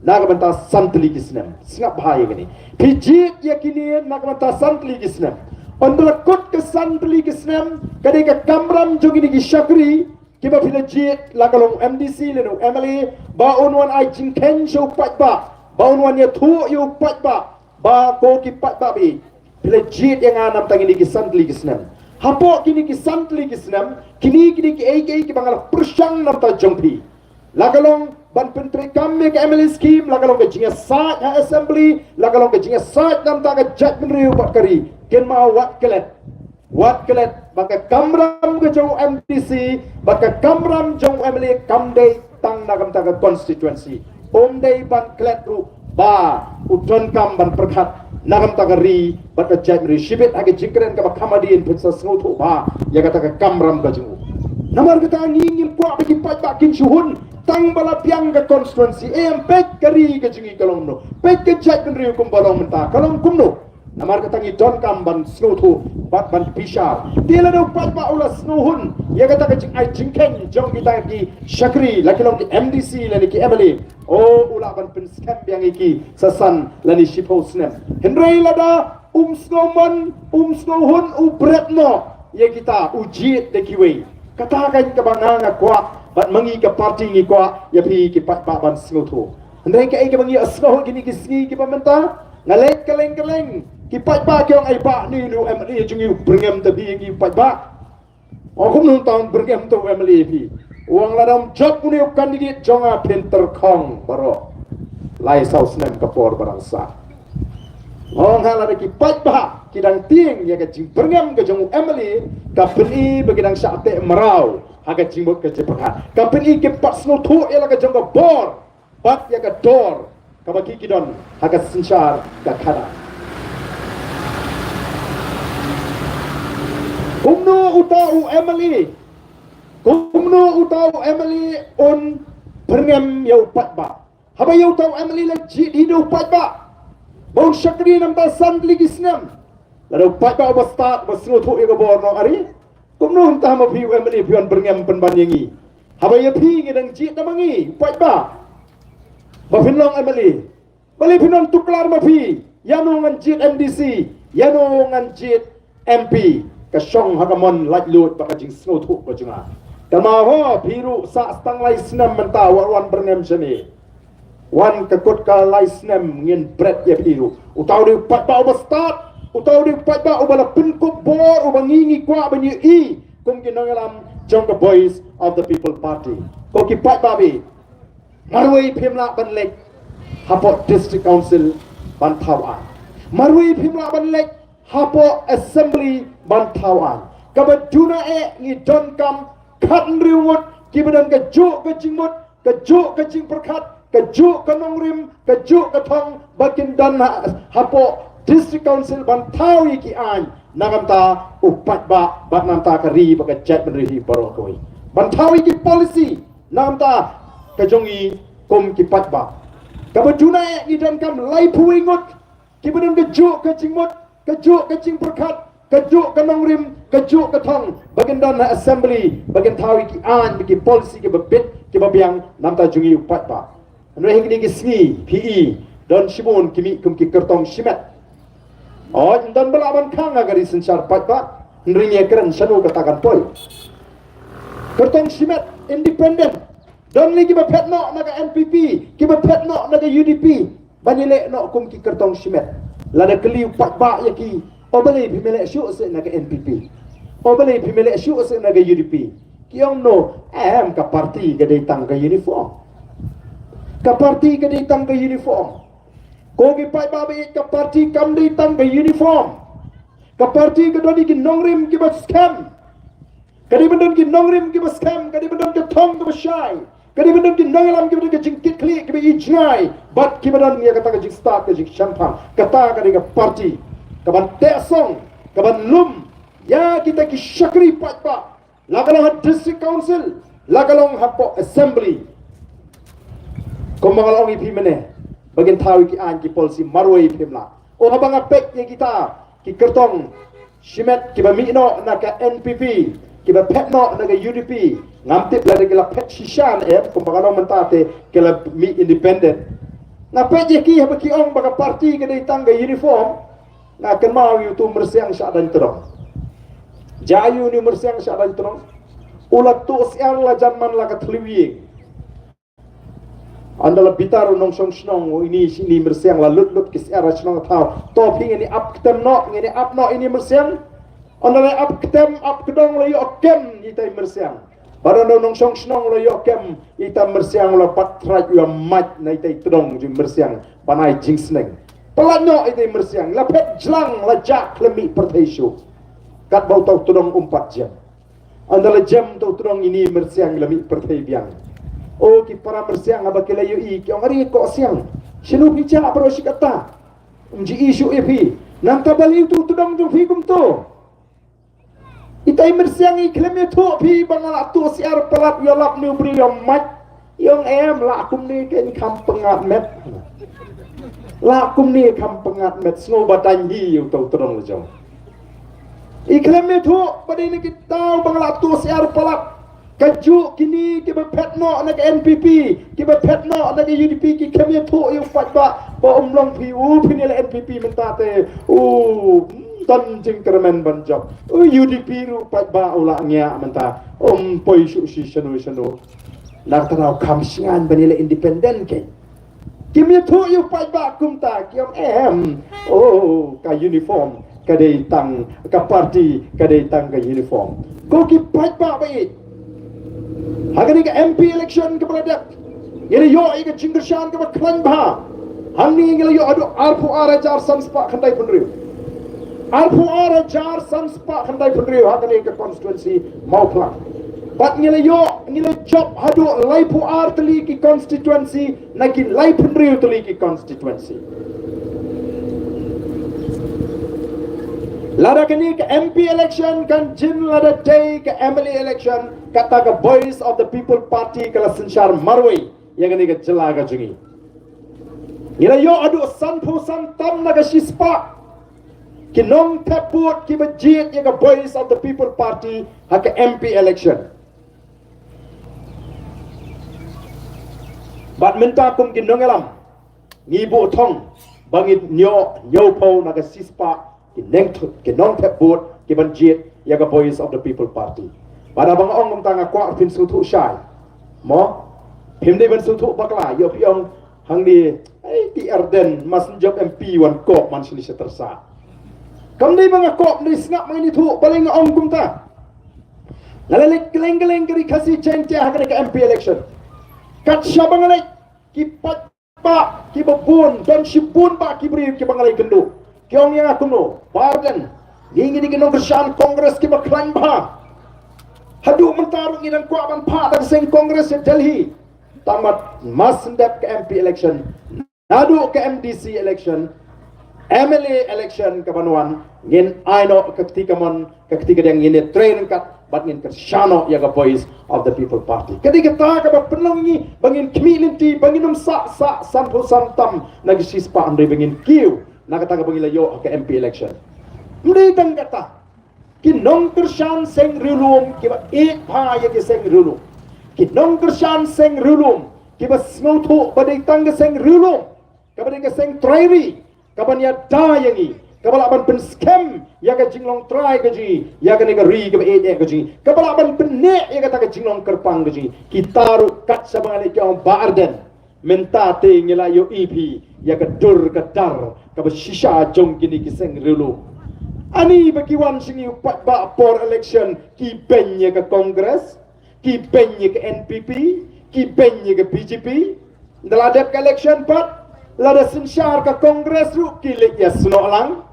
C: naga banta santli kisnem singap bahaya gini pijit ya kini naga banta santli kisnem ondra kot ke santli kisnem kadai ke kamram jong ini ki syakri kiba pila jit lakalong MDC lenu MLA ba onwan ai jingken show pat ba onwan ya thu yu pat ba ko ki pat ba bi bila jit yang anam tangi ni kisantli kisnam hapo kini kisantli kisnam kini ki ki bangala persyang nam ta jongpi lagalong ban pentri kami ke MLA scheme lagalong ke jinga sat ha assembly lagalong ke jinga sat nam ta ka jat menriu pat kari ken ma wat kelet baka kamram ke jong MTC baka kamram jong MLA kamdei tang nagam ta ka constituency omdei ban kelet ru ba udon kam ban perkhat nagam tagari bat ka jat meri shibet age jikren ka kamadiin putsa sngu tho ba ya kata ka kamram ka jingu namar kata ngingil kwa bagi pat ba kin shuhun tang bala piang ka constituency pek kari ka jingi kalong no pek ka jat meri kum balong menta kalong kum no namar kata ngi don kam ban sngu tho bat ban pishar tila do pat ba ula snuhun ya kata ka jing ai jingken jong kita ki syakri lakilong ki MDC lani ki MLA oh ula ban pen scam yang iki sasan lani shipo snem hendrai lada snowhun ubretno ya kita uji de kiwe katakan ke banganga kwa bat mangi ke parti ngi kwa ya pi ki pat ba ban snotho hendrai ke ke bangi asno gini ki sngi ki pamenta ngalek keleng ki pat ba kyong ai ba ni nu MLA jungi bringem tabi ki pat ba kum nung taun bringem to MLA pi uang ladam job puni kandidat jonga pinter kong baro lai saus nem kapor barangsa orang hala ki pat bah kidang ting ya ka jing berngam ke jong emily kapeni begidang syate merau haga jing ke jepakat kapeni ke pat sno thu ela ka jong bor pat ya ka dor ka bagi kidon haga sinchar ka khara Kumno utau Emily. Kumno utau Emily on berngem yau patba. Haba yau tau Emily lagi hidup patba. Bau syakri nam ta san lagi senam. Lalu patba start basnu tu ega borno ari. Kumno entah ma piu Emily pian berngem penbanyangi. Haba ya pi ngedang jit namangi patba. Bapinlong Emily. Bali pinon tuklar ma pi. Yano ngan jit MDC. Yano ngan jit MP. Kasong hagamon laj lut baka jing snow tu ko junga. Kama ho biru sa stang lai senam menta wan berngem sini. Wan kekut ka lai senam ngin bread ya biru. Utau di pat ba start. Utau di pat ba ubala pinkup bor ubangingi kwa banyi i. Kum ginangalam jong the boys of the people party. Ko ki pat ba bi. Marwai pimla banlek. Hapot district council Bantawan. Marwai pimla banlek. Hapo assembly Bantawan. Kabaduna ni John Kam Katan riwut kibadan kejuk kecingmut kejuk kecing perkat kejuk kenong rim kejuk ketong bakin dan hapo district council Bantawi ki an nagamta upat ba batnamta kari baka jet menrihi barokoi Bantawi ki policy nagamta kejongi kum ki patba kabaduna ni John Kam lai puingut kibadan kejuk kecingmut kejuk kecing perkat kejuk kenong rim kejuk ketong bagian dana assembly bagian tawi ki an ki policy ki bebit ki babiang namta jungi upat ba anu hing ni ki sni PE don shibun kimi kum ki kertong shimet dan belaban kang agari sencar pat ba nrinya keren sanu katakan poi kertong shimet independent don lagi bepet no naga NPP ki bepet no naga UDP banile no kum ki kertong shimet lada keli upat ba ya ki Obale pimele syuk se naga NPP. Obale pimele syuk se naga UDP. Kiong no ka parti ke datang ke uniform. Ka parti ke datang ke uniform. Ko gi pai babe ka parti kam datang ke uniform. Ka parti ke doni ki nongrim ki bas scam. Kadi bendon ki nongrim ki bas scam, kadi bendon ki thong ki bas shy. Kadi bendon ki nongalam ki bendon ki jingkit klik ki bi ijnai. Bat ki bendon ni kata ki jing start ki jing champang. Kata kadi ka parti kaban tesong, kaban lum, ya kita ki syakri patpa, lagalong district council, lagalong hapo assembly. Kumangalong ipi mene, bagian tawi ki an ki polisi marwai pimla. O habang apek ya kita, ki kertong, shimet ki bamino naka NPP, ki bapetno naka UDP, ngamtip lada kila pet shishan kumangalong mentate kila mi independent. Ngapet ya ki habang ki ong baga parti ka datang ka uniform, nak kenal you tu mersiang syadan terong. Jayu ni mersiang syadan terong. Ulat tu siang la zaman la katliwi. Andala bitar nong song snong ini sini mersiang la lut kis era snong tau. Toping ini up ketem no ini up no ini mersiang. Andala up ketem up kedong la yo kem itai mersiang. Barang nong song snong la yo kem ita mersiang la patrat yo mat na itai terong ju mersiang panai jingsneng. Pelanyo itu mersiang, lapet jelang lajak lemi pertaisu. Kat bau tau tudong 4 jam. Andala jam tau tudong ini mersiang lemi pertai biang. Oh ki para mersiang abak layu i ki ngari ko siang. Sinu bica bro sikata. Umji isu epi. Nam tabali tu tudong jung fikum tu. Itai mersiang i klemi tu pi bangala tu siar pelat yolap ni bri yang mat. Yang la akum ni ken kam pengat met. Lakum ni kam pengat met snow batan hi utau terong lejong. Iklim itu pada ini kita bangla tu siar pelak kaju kini kita petno nak NPP kita petno nak UDP kita kami tu yang fatwa ba umlong PU pinil NPP mentate dan jing kermen banjab UDP ru fatwa ulangnya menta poi su si sanu nak tahu kamsingan banile independen ke Kimi tu you fight back kumta kiam ka uniform ka datang ka parti ka datang ka uniform ko ki fight back bai hagani ka MP election ka product yeri yo ai ka chingershan ka klan ba hanni ngila yo adu arpu arajar sanspa khandai punriu arpu arajar sanspa khandai punriu hagani ka constituency mauplang Bat ngila yo, ngila job hadu laipu ar teli ki constituency, naki laipun riu teli ki constituency. Lada kini ke MP election kan jin lada day ke MLA election kata ke Voice of the People Party kala sensyar marwai yang kini ke jelaga jungi. Ila yo adu sanpu santam naga shispa kinong teput ki bejit yang ke Voice of the People Party ha ke MP election. Bat minta kum kinong elam ngibu thong bangit nyo pau naga shispa kinong teput ki bejit yang ke Voice of the People Party. Pada bang ong tanga kwa pin sutu syai mo him ni ben sutu bakla yo piong hang di di Arden mas job MP wan kop man sini tersa. Kam ni bang kop ni snap mani tu paling ong kum ta. Ngalek keleng-keleng keri kasi cente hakane ke MP election. Kat syabang ngalek ki pat pa ki babun dan sibun pa ki beri ki bangalai kendu. Ki ong yang aku no Arden ngingi di kenong kerjaan kongres ki baklan ba. Hadu mentarung idan kwa ban pa tak sing kongres di Delhi. Tamat mas ndep ke MP election. Nadu ke MDC election, MLA election ke Banuan, ngin aino ketika yang ngin train kat bat ngin kersyano ya ke Voice of the People Party. Ketika ta ke penlengi bangin kemilinti bangin sak sampu santam nagi sispa andai bangin kiu nak kata ke bangin layo ke MP election. Mudi tang kata kinong kersyan seng rulum kiba pa ya ke seng rulum. Kinong kersyan seng rulum kiba snotu badai tang ke seng rulum. Kapan dia seng trairi, kapan dia da yangi, kapan aban pen scam, ya ke jinglong try keji, ya ke negeri ke be keji, kapan aban penek ya kata ke jinglong kerpang keji, kita ru kat sabang alik yang Arden, minta te ngila yo EP, ya ke dur ke dar, kapan shisha jong kini ke seng rulu. Ani bagi wan singi upat ba for election, ki benye ke Kongres, ki benye ke NPP, ki benye ke BJP, dalam ke election pat. Lada sensyar ke Kongres ru kilik ya senok lang.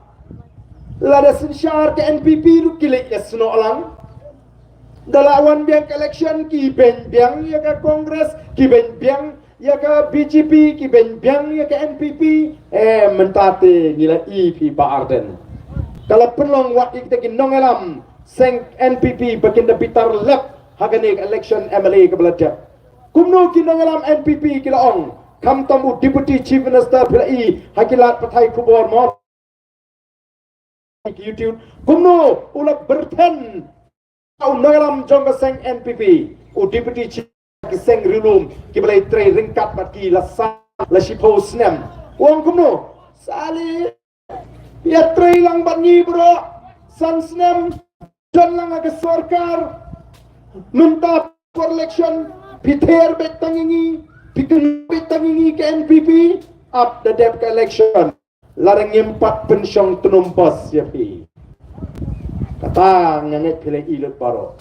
C: Lada sensyar ke NPP ru kilik ya senok lang. Dalawan biang ke election ki ben biang ya ke Kongres, ki ben biang ya ke BJP, ki ben biang ya ke NPP. Mentate ngila EP Pak Arden. Kalau penlong wak kita kinong elam seng NPP bakin de pitar lep haganik election MLA ke belajak. Kumno kinong elam NPP kila ong. Kam tamu Deputy Chief Minister PLI hakilat patai kubur mo YouTube kumno ulap berten au nalam jong seng NPP u Deputy Chief seng rilum kibalai tre ringkat baki lasa lasipo snem wong kumno sali ya tre lang bani bro san snem jan lang aga sarkar minta for election piter betangingi Bikin bitangingi ke NPP up the dep ke election larang empat pensyong tenumpas ya pi kata nganget pilih ilut baro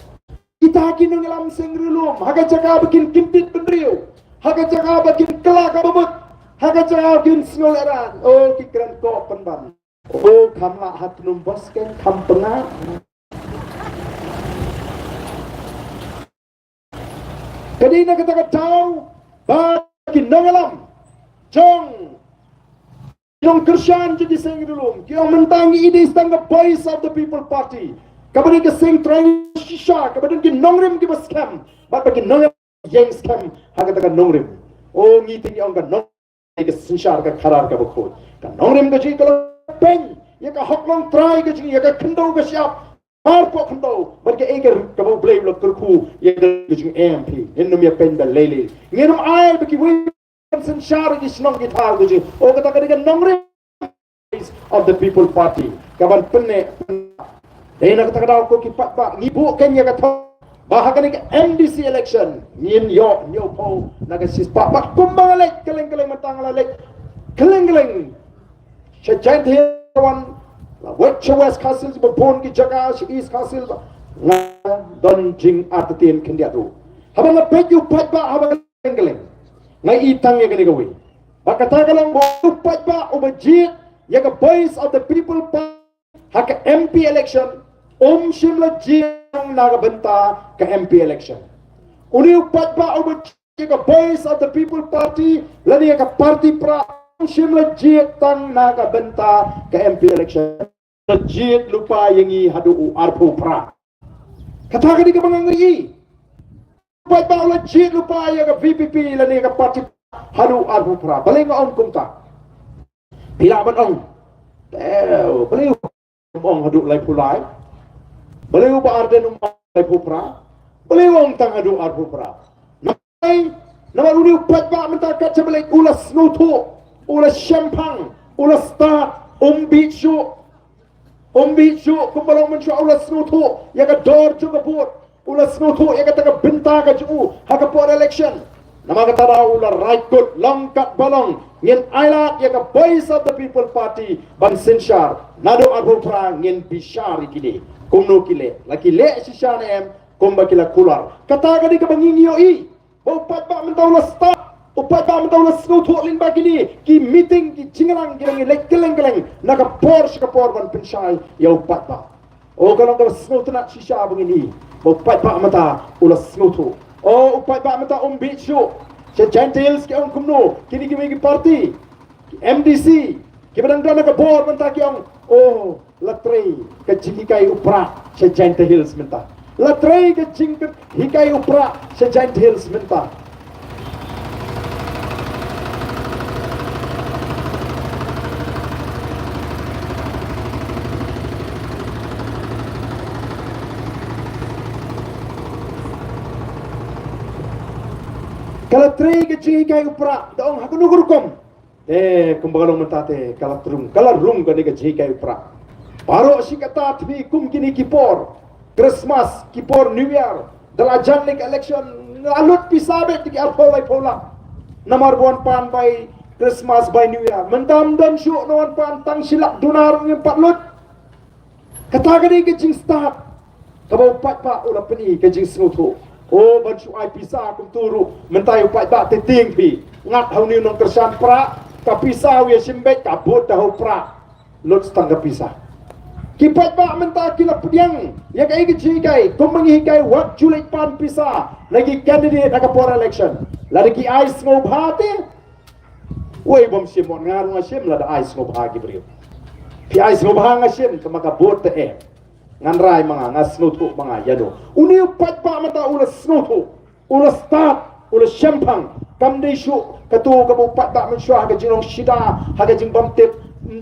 C: kita kini ngelam seng rilum haga jaga bikin kimpit pendriu haga jaga bikin kelak abut haga jaga bikin snoleran oh kikiran kok penban oh kamla hat tenumpas ken kampengah kadina kita tahu bagi nangalam jong kersyan jadi seng dulu kita mentangi ide setengah Voice of the People Party kemudian ke seng try shisha kemudian ke nongrim ke scam bagi nongrim yang scam haga taka nongrim oh ngiti yang ke nongrim ke sensyar ke karar ke bukut ke nongrim ke jadi kalau peng ya ke hoklong try ke jadi ya ke kendau ke siap Harpo kendo bagi eger kamu blame lo kerku ya dengan MP inum ya penda lele nginum air bagi Wilson Shari di senong kita gitu oh kata dengan nongre of the People Party kapan penne nak kata aku kipat pak ngibu kenya kata bahagian ke MDC election ngin yo po naga sispa pak kumbang lek keleng matang lek keleng sejajar hewan West Castle babon ki jaga East Castle nga don jing atatin kendia tu habang na peju pat ba habang geleng ngai itang ya gani gawi bakata galang bo pat ba ubajit ya ka Voice of the People haka MP election shimla jing naga benta ka MP election uni pat ba ubajit ya ka Voice of the People Party lani ya ka party pra shimla jing tang naga benta ka MP election Legit lupa yang i hadu arpu pra. Katakan di kebangang ngeri. Baik bau legit lupa yang ke VPP lah ni ke parti hadu arpu pra. Balik ngong kumta. Bila man ong. Balik ong hadu lai pulai. Balik ba arden lai pupra. Balik ong tang hadu arpu pra. Nama uni upat ba mentakat sebalik ulas nutu, ulas syampang, ulas start, bicu, kumbalong mensya ulas nutu, yang ke door juga buat, ulas nutu yang kata ke bintang ke juu, haka por election. Nama kata dah ulas right good, longkat balong, ngin ailat yang ke voice of the people party, ban sinshar, nado arbu perang ngin bishar ikini, kumno kile, laki le sishan em, kumba kila kular. Kata kadi ke bangingyo i. Upat ba mentaulas start, upat ba mentaulas nutuk lin bagi ni, ki meeting ki cingalang ki lek keleng naka por ban pensai ya upat ba. Oh kalau kau snow nak sisa begini, upat ba mata ulas nutuk. Oh upat ba mata bicu, se gentiles ki ang kumno, kini ki parti, MDC, ki badang naka por menta ki ang oh latre ke jikai upra se gentiles menta. Latrai ke jingkat hikai upra sejain hills minta. Kalau trai ke hikai upra, daong hakunu gurukom. Kumbalong mentate kalau rum ke ni ke hikai upra. Baru si kata tbi kum kini kipor. Christmas, Kipor, New Year, dalajan lik election, alut pisabet di arpolai pola. Nomor 1 pan by Christmas by New Year. Mendam dan syuk nomor pan tang silak dunar ng patlut. Katagani kejing start. Kabau pat pa ulah peni kejing smutu. Oh ban syuk ai pisah kum turu. Mentai pat ba teting pi. Ngat hau ni nong kersan pra, ka pisah ya simbet kabut tahu pra. Lut stang ka pisah. Kipat ba mentah kila pediang yang kai kejikai kau menghikai wak julik pan pisa lagi candidate nak por election lagi ais ngob hati woi bom simon ngarung asim la da ais ngob hagi brio pi ais ngob hang asim kemaka bot te nganrai manga ngasnutu manga yado uni pat ba mata ulas snutu ulas start ulas champang kam de shu katu kabu pat ba men shwa ga jinong shida haga jing bam tip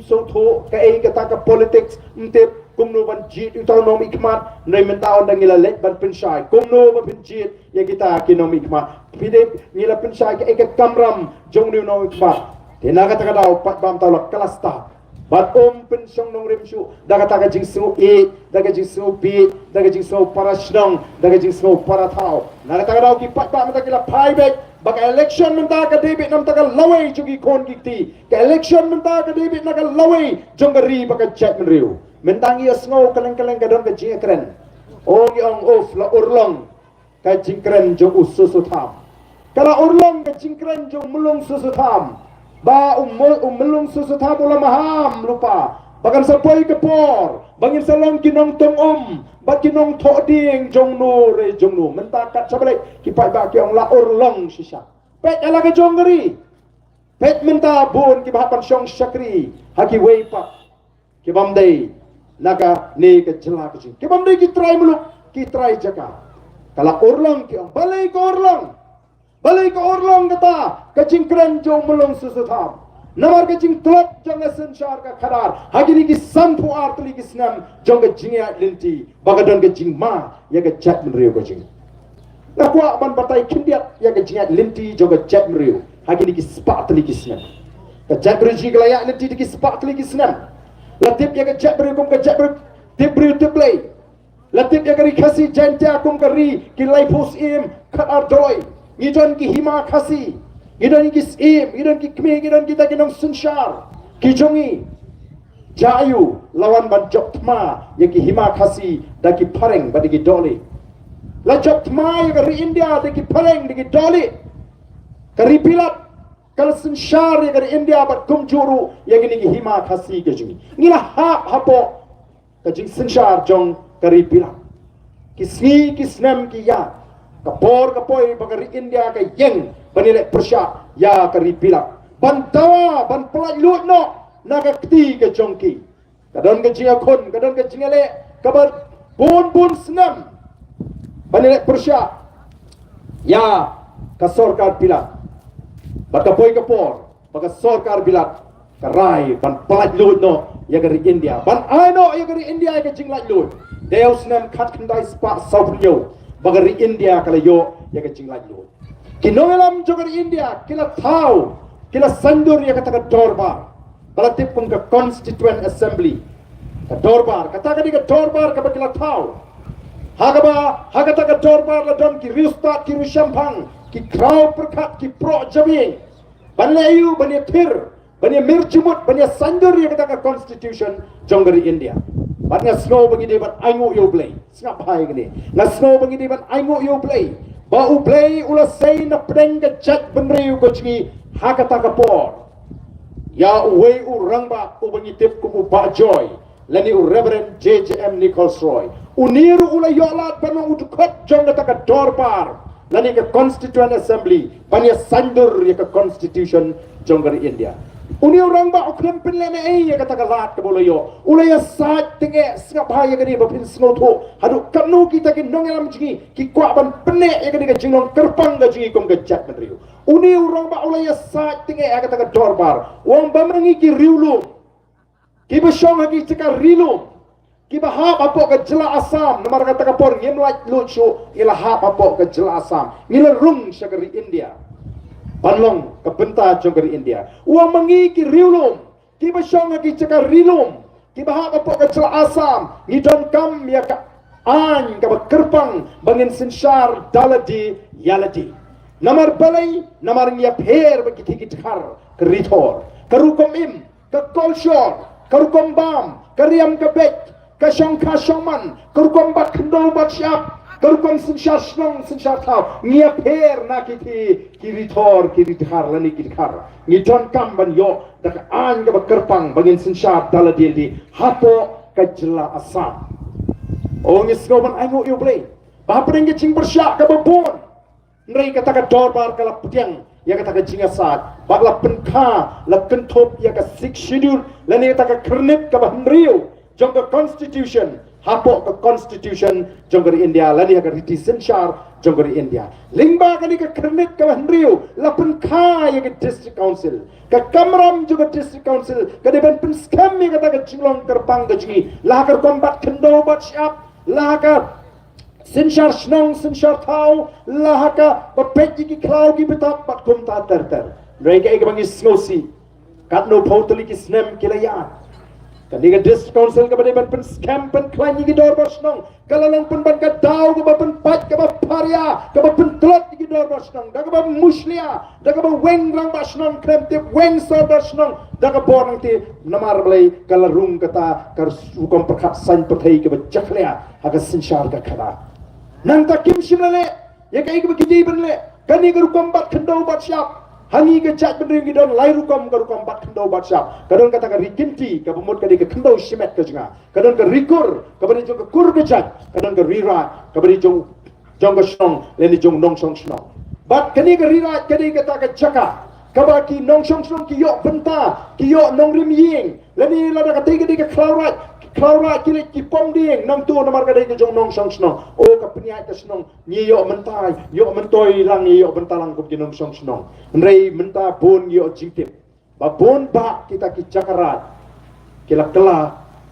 C: so tho ka ai kata ka politics mtep kumno ban jit autonomy ikmat nei mentaon dang ila let ban pensai kumno ban jit ya kita ekonomi ikmat pide ngila pensai ka ikat kamram jong ni no ikmat tena kata ka daw pat bam tawlak kalasta bat pensong nong rimsu da kata ka jing su e da ka jing su bi da ka jing su parashnong da ka jing su parathaw na kata ka daw ki pat bam ta kila phai bek baka election menta ka debit nam taka laway jugi kon gikti ka election menta ka debit naka laway jongari baka chat menriu mentang ia snow kaleng-kaleng ka don ka jingkren ong yong of la urlong ka jingkren jong ususu tham kala urlong ka jingkren jong mulung susu tham ba mulung susu tham ulah maham lupa bakan sapoi ke por bangin salong kinong tong bat kinong tho ding jong nu re jong nu mentakat sabalai kipai ba kiong la urlong sisa pet ala ke jongri pet menta bun ki bahapan syong syakri haki wei pa ki bamdai naga ne ke jela ke ki bamdai ki try muluk ki try jaka kala urlong kiong balai ko urlong kata kecingkren jong mulung susutam namar ke jing tlop jong sensyar ka khadar hagini ki sampu artli ki snam jong ke jingya linti bagadon ke jing ma ya ke chat menriu ko jing la kwa ban batai kindiat ya ke jingya linti jong ke chat menriu hagini ki spatli ki snam ke chat menriu jing la ya linti ki spatli ki snam la tip ya ke chat menriu kum ke chat menriu tip menriu tip lay la tip ya ke ri khasi jantia kum ke ri ki lai pus im khat ardoi ngidon ki hima khasi Gidan ki sim, gidan ki kmi, gidan kita kinong sunshar, kijongi, jayu, lawan ban jokma, yang ki hima khasi, dan ki pareng, ban ki doli. La jokma yang dari India, dan ki pareng, dan ki doli. Kari pilat, kal sunshar yang dari India, ban kumjuru, yang ini ki hima khasi kijongi. Ngila hapo, kajing sunshar jong kari pilat. Kisni, kisnem ki ya. Kapoi bagari India ka yeng banilek persyak ya kari pilak bantawa ban pelaj lut no naga kti ke jongki kadon ke jinga kon, kadon ke jinga le, kabar bun senam. Banilek Persia, ya kasorkar pilat, baka boy kapor, baka sorkar bilat, karai ban pelat lut no, ya dari India, ban ano ya dari India ya ke jinglat lut, deus senam kat kendai spak saurio, baka dari India kalau yo ya ke jinglat lut. Kinongelam juga dari India, kila tahu, kila sandur ya kata ke dorbar, balatip pun ke Constituent Assembly, ke dorbar, kata ke dorbar ke kila tahu. Hagata ke dorbar la don ki riustat ki rushampang ki krau perkat ki pro jabi banlayu bani pir bani mirjumut bani sandur ya kata ke constitution jonggari India batnya snow bagi debat aingu yo play singap hai gini na snow bagi debat aingu yo play ba u play ula say na pedeng ke chat benriu ko chingi hagata ke por ya uwe u rangba u bagi tip ku ba joy lani u Reverend JJM Nichols Roy uniru ula yolat banu udukot jong kata ke dorbar lani ke Constituent Assembly bani sandur ya ke constitution jong dari India uni orang ba ukram pinleme ya kata ke lat ke boloyo ula ya sat tenge singap hai ya kini bapin snoto hadu kanu kita ki nongelam jingi ki kwa ban pene ya kini ke jinglong kerpang ke jingi kom ke chat menriu uni orang ba ula ya sat tenge ya kata ke dorbar wong ba mengi ki riulu ki besyong lagi cekar rilu ki bahap apa ke jela Asam namar kata kapor ngimlaj lucu ila hap apa ke jela Asam ngila rung syagari India banlong ke benta jongari India wa mengi ki riulum ki besyong lagi cekar rilum ki bahap apa ke jela Asam ngidon kam ya ka an ka kerpang bangin sinsyar daladi yaladi namar balai namar ngia pher bagi tiki tekar keritor karukom im ke kolshor karukom bam kariam kebek kasyong man karukom bat kendol bat siap karukom sinsyar snong sinsyar tau ngia pher na kiti kiritor kiridhar lani kiridhar ngidon kam ban yo dak an ka kerpang bangin sinsyar daladil di hapo kajela Asam o ngisgoban aingo yo play bapring ke cing bersyak ka babon nrei kata ka dorbar kala putiang ya kata ka jingasat bagla penkha la kentop ya ka six schedule lani kata ka kernit ka bahriu jong ka constitution hapo ka constitution jong ka India lani ka riti sinshar jong ka India lingba kali ka kernit ka bahriu la penkha ya ka district council ka kamram juga district council ka deban pen scam ya kata ka jinglong kerpang ka jingi la ka kombat kendo bat siap la ka sinshar snong sinshar tau lahaka bapet ki klau ki betap bat kum ta ter mereka ek bangi snosi kat no potli ki snem kilayan kaniga district council ka bade ban pen scam pen klani ki dor bas snong kalalang pen ban ka dau ka ban pat ka ba paria ka ba pen klot ki dor bas snong da ka ba muslia da ka ba weng rang bas snong krem tip weng so bas snong da ka borang ti namar blai kalarung kata kar hukum perkat san petai ka ba jaklia haga sinshar ka khada nang takim simlale ya kai ke begini benle kani ke rukom bat kendau bat siap hangi ke chat bendring ki don lai rukom ke rukom bat kendau bat siap kadon kata ka rikinti ka bumut ka di ke kendau simet ke jenga kadon ka rikur ka bani jong ke kur ke chat kadon ka rira ka bani jong ke snong leni jong nong song snong bat kani ke rira kani kata ka chaka kabaki nong song snong ki yo benta ki yo nong rim ying leni lada ka tiga di ke klaurat Klaurat kilit ki pom ding nang tu namar kadai ke jong nong song snong o ka peniat ke snong ni yo mentai yo mentoi lang ni yo bentalang ku nong song snong nrei menta bon yo jingtip ba bon ba kita ki cakarat kila kala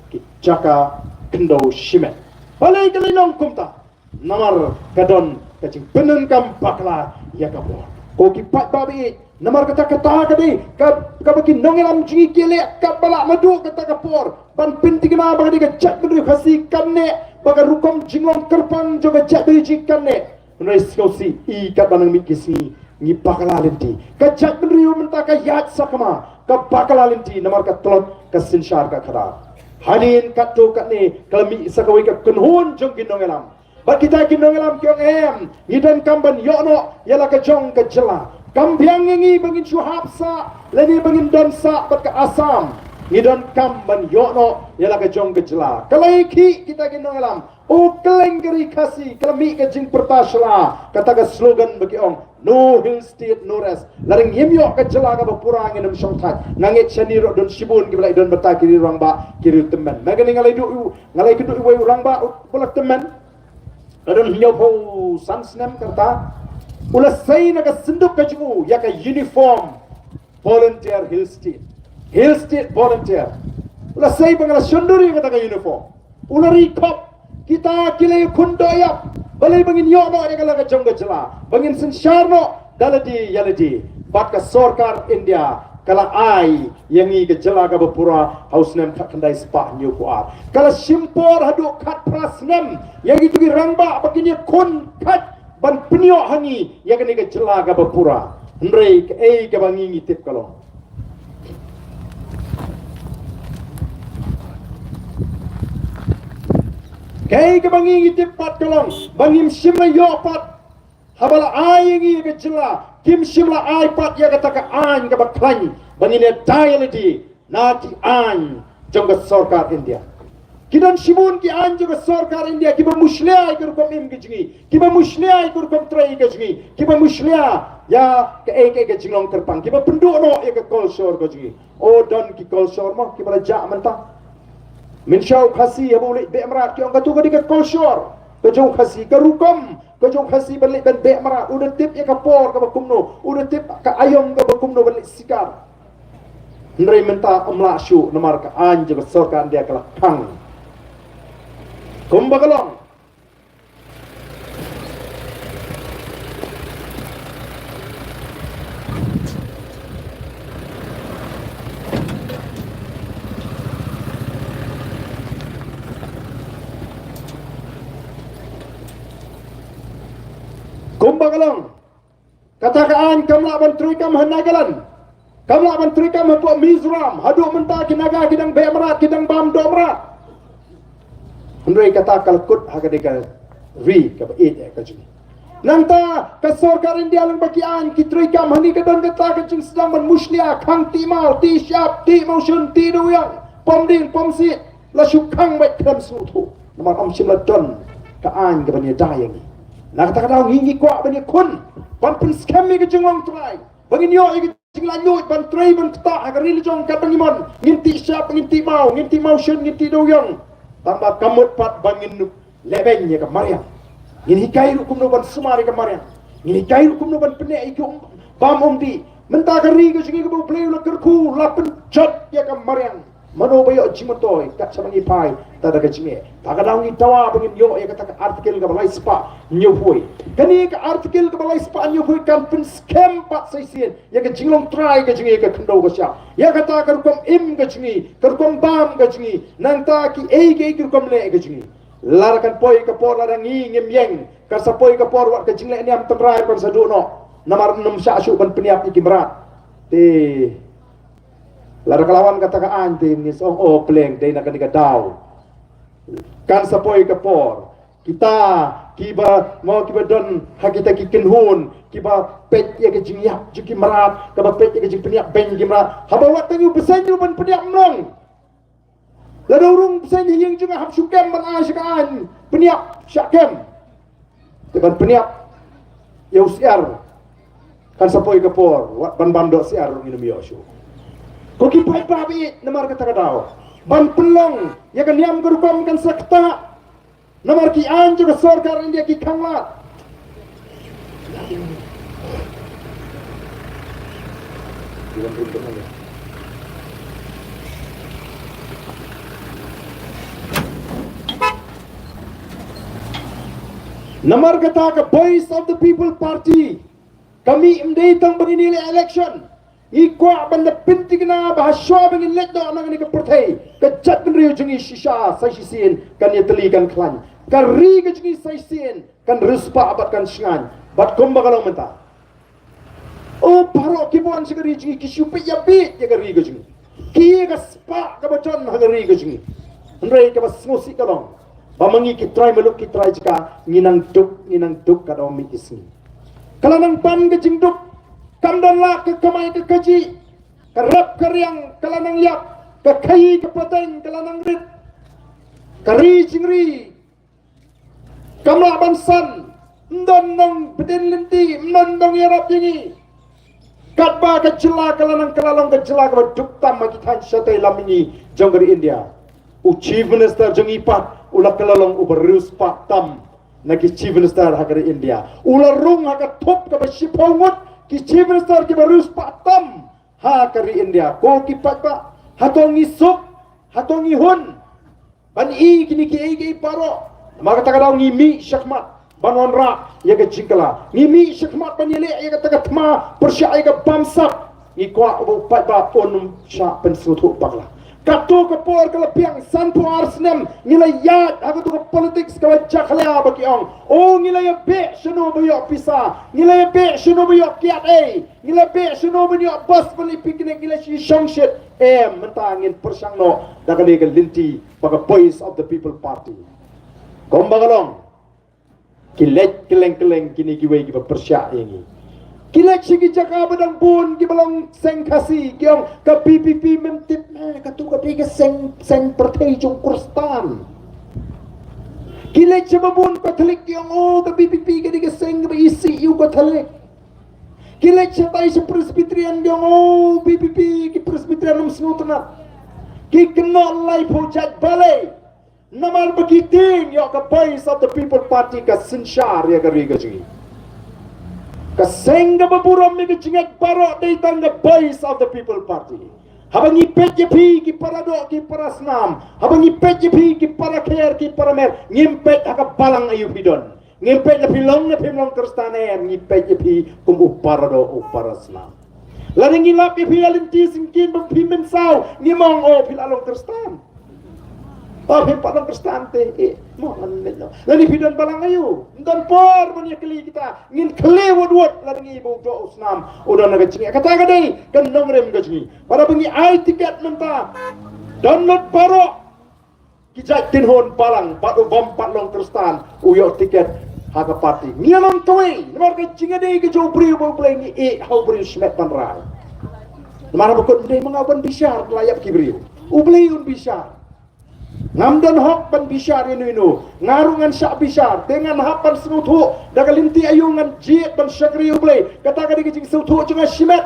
C: ki caka kendo shimet balai kali nong kumta namar kadon kacing penen kam bakla ya kabor ko ki pat babi namar kata kadi ka bagi nongelam jingi kele ka balak madu kata kapor ban pinti kema bagi ka chat beri khasi kanne baga rukom jinglong kerpang joga chat beri jikanne menulis kosi I ka banang mikisi ni bakalalenti ka chat beri menta ka yat sakama ka bakalalenti namar ka tlot ka sinshar ka khara hanin katto katne kalmi sakawai ka kunhun jong ginongelam ba kita ginongelam kyong em ngidan kamban yono yala ka jong ka jela kampiang ngi bangin syuhabsa lani bangin dansa bat ke Asam ngidon kamban yono yala ke jong ke jela kalaiki kita ginong alam o keleng geri kasi kalami ke jing pertasla kata ke slogan bagi ong no hill state no rest laring yemyo ka jela ka pura ngin shong thai ngangit chani ro don shibun ki blai don bata kiri rang ba kiri temen magani ngalai ku du wai rang ba bulak temen don hiyo po sansnem karta ula sai na ka sinduk ka jungu ya ka uniform volunteer hill state volunteer ula sai bangala shonduri ka uniform ula rikop kita kilay kundoyap balay bangin yono ay kalaga jongga jela bangin sensarno daladi yaladi baka sorkar India kala ai yang i gejala ka bapura hausnem kakandai spa new kuar kala simpor hadu kat prasnem yang itu rangba bagini kun kat ban penyo hangi yang ni gejala ka bapura ndrei ka bangi ngitip kalong kay ka bangi ngitip pat kalong bangim simla yo pat habala ai ngi ka jela kim simla ai pat ya kata ka an ka baklan bangine diality nati an jongga sarkar India kidan simun ki an jongga sarkar India ki ba musliya kur kom im gijngi ki ba musliya kur kom trai gijngi ki ba musliya ya ka ka jinglong terpang ki ba penduk no ya ka kolsor gijngi o don ki kolsor mo ki ba ja mentah min syau khasi abu lik be amrat ki ong katu ka dikat kolsor ka jong khasi ka rukom ka jong khasi balik ben be amrat udah tip ya ka por ka bakumno udah tip ka ayom ka bakumno balik sikar ndrei menta amla syu namar ka anj ka sorkan dia kala kang kumbagalong kumbagalong katakaan kamla bantri kam hanagalan kamla bantri kam hapo Mizoram hadu menta kinaga kidang beamrat kidang bam domrat Andrei kata kalkut hagadika ri ka it ka jing nanta ka sarkar India lang bakian kitri kam hani ka don kata ka jing sedang ban muslia khang ti mau ti syap ti mau shun ti duyang pom din pom si la syukang bai kram su thu namar om shim la don ka an ka bani dayang nak kata kata hingi kwa bani kun ban pun scam mi ka jing long try bangin yo i jing la nyut ban try ban kata agar ri jong ka bangimon nginti syap nginti mau shun nginti duyang tambah kamut pat bangin lebenya ke Maryam ini hikai hukum no ban sumari ke Maryam ini hikai hukum no ban pene iku bam umdi menta kari ke singi ke play la kerku la penjat ya ke Maryam mano bayo jimotoi kat sabangi pai tada ke jime taga daungi tawa bangin yo ya kata artikel ke balai spa nyofoi kani ke artikel ke balai spa nyofoi kan pen scam pat saisien ya ke jinglong try ke jingi ke kendo ke sya ya kata kerkom im ke jingi kerkom bam ke jingi nanta ki ke kerkom le ke jingi larakan poi ke por larang ngim yeng ka sapoi ke por wat ke jingle ni am trai kon saduno namar num sya syu ban peniap iki berat te lara kalawan kata ka anti ni song o pleng dai nak ni ka daw kan sapoi ka por kita kiba mau kiba don hakita ki kenhun kiba pet ya ke jingyap juki marat ka ba pet ya ke jing peniak ben gimra haba wat tangu besen yu ban peniak mlong la dorung besen yeng juga hab syukam ban a syakan peniak syakem te ban peniak ya usiar kan sapoi ka por wat ban bando siar minum yo syu koki pai babi namar kata kadao ban pelong ya kan yam gerukom kan sakta namar ki anjo ke sarkar India ki khangla namar kata ke voice of the people party kami imdai tang begini election ikwa banda pinti kena bahasa bangin let do nang ni ke perthai ke jat ben riu jengi shisha sai sisien kan ye teli kan klan kan ri ke jengi sai sien kan ruspa abat kan shingan bat komba kalong menta o paro kibon sigari jengi kisupi ya bi ye ke ri ke jengi ki ke spa ke bacon ha ke ri ke jengi ndrei ke bas ngosi kalong bamangi ki try meluk ki try jika nginang duk kadau mi isni kalanang pan ke jingduk kamdan la ke kamai ke kaji kerap keriang kelanang yap ke kai ke pateng kelanang rit kari jingri kamla bansan ndonong beden lenti ndonong yarap jingi kat ba ka jela kalanang kalalong ka jela ka duk tam ma ki than shatai lamini jongri India u chief minister jongi pat ula kalalong uberus pat tam na ki chief minister hagari India ula rung haga thop ka ba sipongot ki chief minister ki berus pat tam ha kari India ko ki pat ba hatongi sup hatongi hun ban i kini ki ai paro maka takadaw ngi mi syakmat banon ra ya ga jingkala ngi mi syakmat banyele ya ga tagatma persya ya ga bamsap ngi kwa bu pat ba onum sya pensutu bakla katu ke por kala piang sanpo arsnem ngi yat aga tu politics ka jakhala baki ong o ngi la be shino bu yo pisa ngi la be shino bu yo kiat ai ngi la be shino bu yo bus bali piknik ngi la shi shongshit mentangin persang no daga le linti baga voice of the people party kombagalong kilek keleng kini kiwe ki persya ini kilek sigi jaka badang bun ki balong seng kasi kiong ka PPP memtip ka tu ka piga seng pertei jong kurstan kilek chaba bun katolik kiong ka PPP ka diga seng ba isi yu katolik kilek chatai sa presbyterian kiong PPP ki presbyterian nam snutna ki kenal lai pojat balai namal begiting ya ka voice of the people party ka sinshar ya ka riga jingi ka senga baburam mi ka jingat baro dai tanga voice of the people party habangi PJP ki parado ki parasnam habangi PJP ki para kher ki paramer ngimpet ka balang ayu bidon ngimpet na pilong kerstane ngi PJP kum uparado uparasnam laring ilap pi alinti singkin bimpimen saw ngimong pilalong kerstan hempat lang kristante, mo nanlo. Lani bidon balang ayo. Ndon por man yakli kita. Ngin kle wod lani ibu do usnam. Udah naga cingi. Kata kadai kan nomrem gajni. Para bengi ai tiket menta. Download paro. Kijat tinhon balang patu bom patlong kristan. Uyo tiket haka party. Ngialong toy. Nomor gajinga dei ke jo bri bo play ni how bri smet panrai. Mara bukut dei mengawan bisyar layak kibriu. Ublei un bisyar. Ngamdan hok ban bisyar inu ngarungan syak bisyar dengan hapan senutu daga linti ayungan jiet ban syakri ublay kata ka digijing senutu junga shimet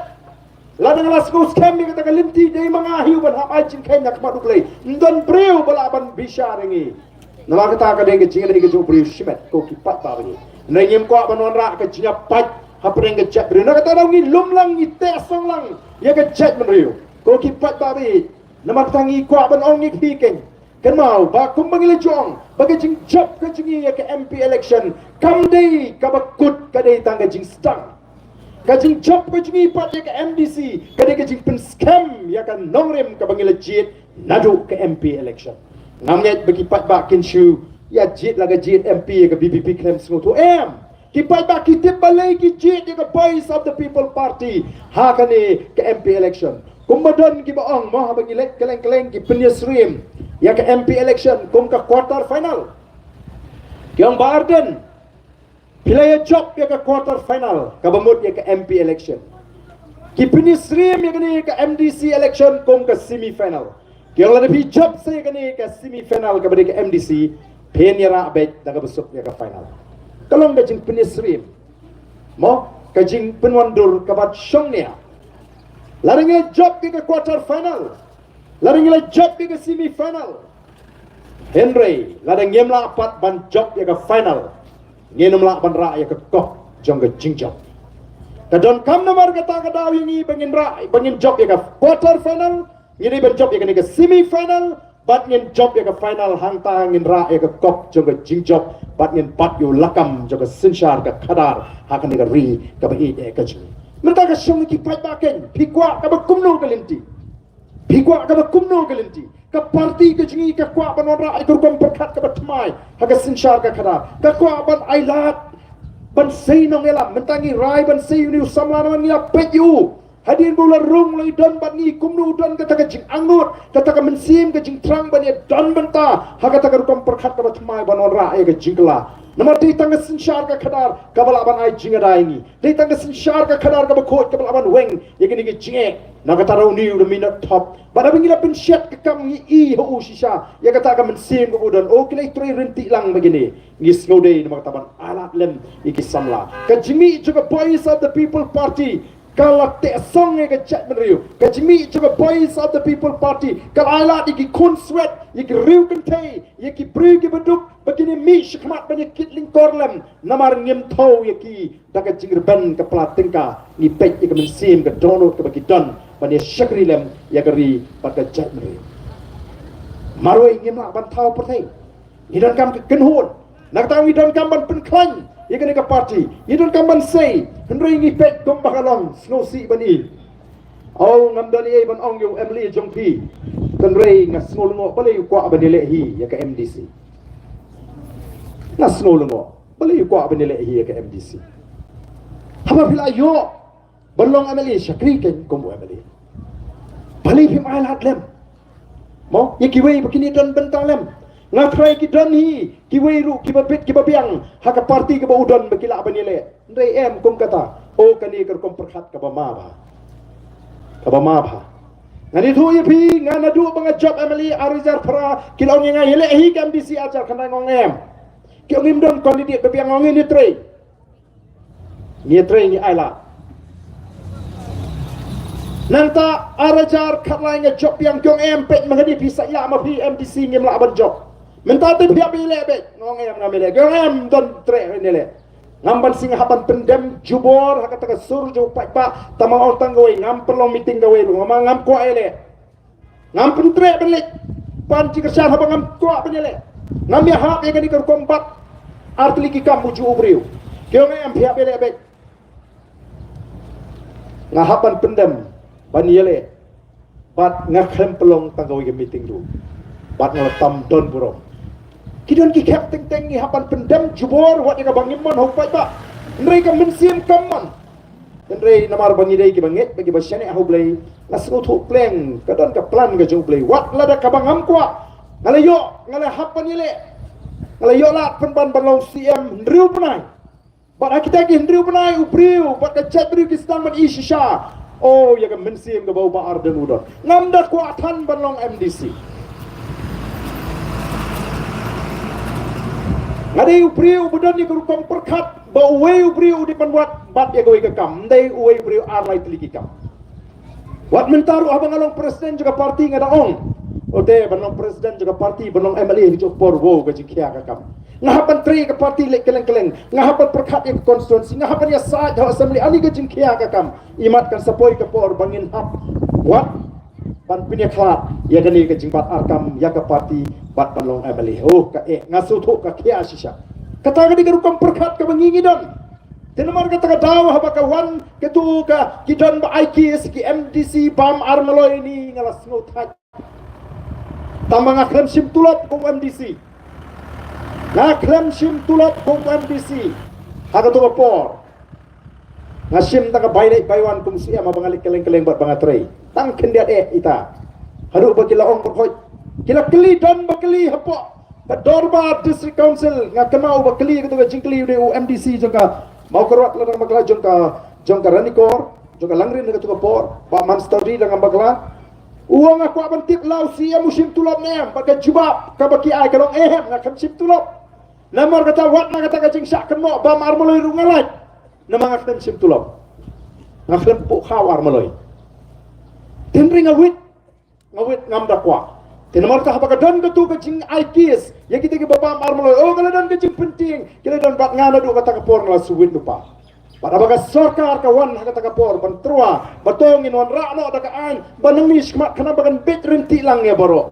C: ladang las ko scam ni kata ka linti dai mangahiu ban hap ajin kenya kmat ublay ndon breu bala ban bisyar ngi nama kata ka digijing digijing breu shimet ko kipat ba ni nangim ko ban wanra ka jinya pat hapring ka chat breu na kata daw ngi lumlang ngi tesong lang ya ka chat ban breu ko kipat ba bi nama kata ngi ko ban ong ngi hikeng kan mau ba kumbang ilejong baga jing job ka jingi ya ke MP election kam dei ka bakut ka dei tangga jing stang ka jing job ka jingi pat ya ke MDC ka dei ka jing pen scam ya kan nongrem ka bangila jit nadu ke MP election ngamget bagi pat ba kinshu ya jit laga jit MP ya ke BBP claim sengutu ki pat ba kitip balai ki jit ya ke voice of the people party ha kani ke MP election kumbadon ki baong mo habang ilek keleng ki penyesrim ya ke MP election kum ke quarter final kiong Barden pilaya job ya ke quarter final kabamut ya ke MP election ki penyesrim ya ke MDC election kum ke semi final kiong lebih job saya ke semi final kepada ke MDC pen ya rabet daga besuk ya ke final kalau enggak jing penyesrim mo kajing penwandur kabat syongnya laringnya job ke quarter final laringnya job ke semi final Henry ladang ngemla apat ban job ya ke final ngenumla ban ra ya ke kok jong ke jingjob kadon kam nomor kata kadaw ini bangin job ya ke quarter final ngini ban job ya ke semi final bat ngin job ya ke final hangta ngin ra ya ke kok jong ke jingjob bat ngin bat yu lakam jong ke sinshar ke kadar hakan ke ri ke ba ya ke jing merta ka syong ki pat baken pikwa ka ba kumno galinti pikwa ka ba kumno galinti ka parti ka jingi ka kwa ban ra ai kurgom perkat ka ba tmai ha ka sinshar ka kada ka kwa ban ailat ban sei nong elam mentangi rai ban sei ni samla man ya peju Hadirin bulan rung lai don bat ni kumnu don kata ka jing angut kata ka mensim ka jing trang ban ye don benta ha kata ka rukom perkhat ka batmai ban on ra ye ka jingla namar ti tang sinshar ka khadar ka bala ban ai jinga dai ni ti tang sinshar ka khadar ka bakhot ka bala ban weng ye ka ni ka jinge na kata rau ni u minute top ba bingila pen shet ka kam ni i ho shisha ye kata ka mensim ka budon o kilai tri renti lang begini ngis ngode namar taban alat lem ikisamla ka jimi juga boys of the people party kalau te song ke chat menriu kajmi juga boys of the people party kalau ala di kun sweat iki riu kentai iki bri ki beduk begini mi shikmat banyak kitling korlem namar ngem thau iki daga jingirban ke platingka ni pek iki mensim ke dono ke bagi don bani shakri lem yakari pada chat menriu maroi ngem nak ban thau pertai ni don kam ke kenhun nak tahu ni don kam ban penklan Ikan ika parti, idon kamban say, henry ngi pet kom bakalong, snow si bani. Au ngam dali ban ong yu Emily jongpi, henry ngas snow lungo bali yu kwa bani lehi ya ka MDC. Ngas snow lungo bali yu kwa bani lehi ya ka MDC. Haba pila yo, balong Emily syakri ken kom Emily. Bali pim alat lem. Mo, ikiwei begini don bentang lem. Ngakrai ki don hi ki weiru ki babit ki babiang haka parti ke baudon bakila banile ndai em kum kata o kani ker kom perkhat ka bama ba ngani thu ye phi ngana du banga job emily arizar phra kilong ngai hele hi kam disi ajar khana ngong em ki ngim don candidate babiang ngong ni tre ni aila nanta arajar khatlai nga job yang kyong em pet mangadi pisa ya ma phi MDC ngim la ban job Mentah tu pihak bila bet ngong em ngamile gem don tre ni le ngamban sing hapan pendem jubor hak kata surju pak pak tamang orang gawe ngam perlu meeting gawe ngam ko ele ngam pen tre belik pan ci kerja haba ngam ko benele ngam ya hak ye kani ker kombat artli ki kam uju ubriu gem em pihak bila bet ngahapan pendem ban yele bat ngakham pelong tanggawe meeting du bat ngalatam don burong Kidon ki kep teng ni hapan pendem jubor wat ka bangimon hopai ba ndrei ka mensim kamman ndrei namar bangi dei ki banget bagi basyane ahu blai lasno thu pleng kadon ka plan ka jo blai wat lada ka bangam kwa ngalayo ngala hapan ile ngalayo lat penban balong CM ndriu penai bat kita ki ndriu penai ubriu bat ka chat briu ki stang man isha oh ya ka mensim ka bau ba arden udon ngamda kwa than balong MDC Ngadi upriu budan ni kurupang perkat ba uwe upriu di panwat bat ya gawe kekam ndai uwe upriu arlai teliki kam wat mentaru abang along presiden juga parti ngada ong ode banong presiden juga parti banong MLA hijau porwo gaji kia kakam ngahapan tri ke parti lek keleng-keleng ngahapan perkat ya konstituensi ngahapan ya saat hawa assembly ali gaji kia kakam imatkan sepoi ke por bangin hap wat ban punya klat ya gani ke jimbat arkam ya ke parti bat panlong emeli oh ka ngasu thu ka kia shisha kata gani ke rukam perkat ka bangingi don tenamar kata ka dawa haba ka wan ke tu ka kidon ba IKS ki MDC bam armaloy ni ngalas ngotat tambang akram sim tulap ko MDC ngakram sim tulap ko MDC haga tu por ngasim ta ka bailai baiwan kum sia ma bangalik keleng-keleng bat bangatrei tang kendiat ita haru bakila ong berkhoi kila keli don bakeli hapo ka dorba district council ngakama bakeli gitu ka jingkeli de MDC joka mau kerwat ladang bakla jongka ranikor jongka langrin ka tuka por ba manstari dengan bakla uang aku aban tip lau sia musim tulap nem pakai jubab ka baki ai kalong ngakam sim tulap namar kata wat na kata ka jing sak keno ba marmoloy rungalat namang akam sim tulap ngakam pu khawar maloy Tenri ngawit ngam dakwa. Tenamar ka haba don ka tu ka jing IKS. Ya kita ke baba marmoloy. Oh kala don ka jing penting. Kala don bat ngana du kata ka por ngala suwit lupa. Pada baga sorkar ka wan kata ka por ban trua batongin wan rakno daga an banang mis mak kana bagan bet renti lang ya baro.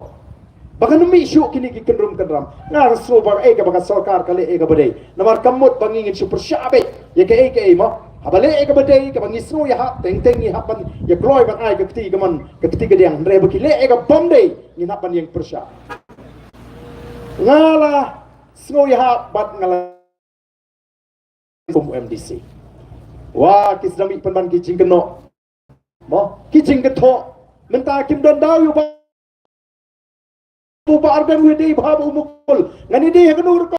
C: Bagan mi syuk kini ki kendrum kendram. Ngar so bag ka baga sorkar kale ka badai. Namar kamut bangingin super syabe. Ya ke mo. Abale ka badai ka bangisno ya hap teng ni hapan ya kloy ban ai ka ketiga man ka ketiga diang re bakile ka bomdai ni hapan yang persya ngala sno ya hap bat ngala MDC wa kisdami penban ki jingkeno Mo, kijing ketok. Mentah kim don dau yu ba argan wedi babu mukul. Ngani di kenur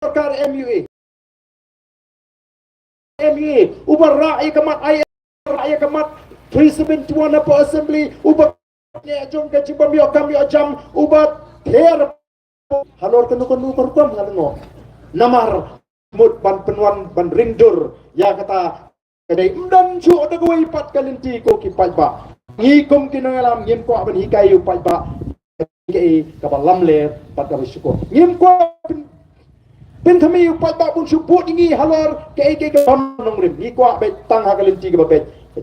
C: kar MUA. MUA ubar ra'i kamat ai ra'i kamat 371 apa assembly ubar ne jong ke cibam yo kam yo jam ubat her halor kenu perkum ngalengo namar mut ban penuan ban ringdur ya kata kadai mdan chu ada goi pat kalinti ko ki pajba ngikum kinangalam ngim ko ban hikai yu pajba ke kabalam le pat ka syukur ngim ko pin thami yu pajba bun syukur ingi halor ke bam nong rim ni ko be tang ha kalinti ke be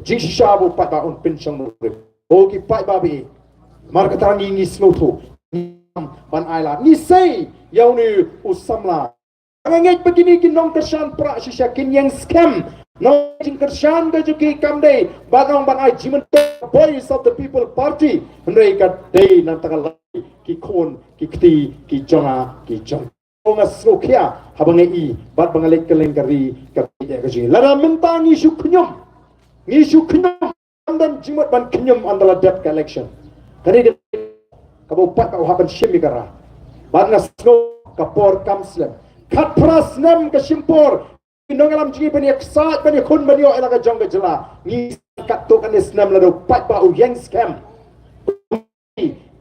C: jing shabu pajba un pin sang rim o ki pajba bi mar kata ngi snotho ban aila ni sei yauni usamla ngait begini kinong kersan pra shisha kin yang scam no jing kersan ga juki kamde badong ban ai jimen voice of the people party ndai ka dei nan takal ki khon ki kti ki jonga ki jong onga sokia habangai i bad bangalek kelengkari ka ide ka jing lara mentangi syuknyum ngi syuknyum dan jimat ban knyum andala debt collection kari kabupat ka uhaban shimikara bad na sno kapor kamslem kat pras nam ke simpor inong alam jingi bani eksat bani kun bani o elaka jong ke jela ni kat to kan isnam la do pat ba u yang scam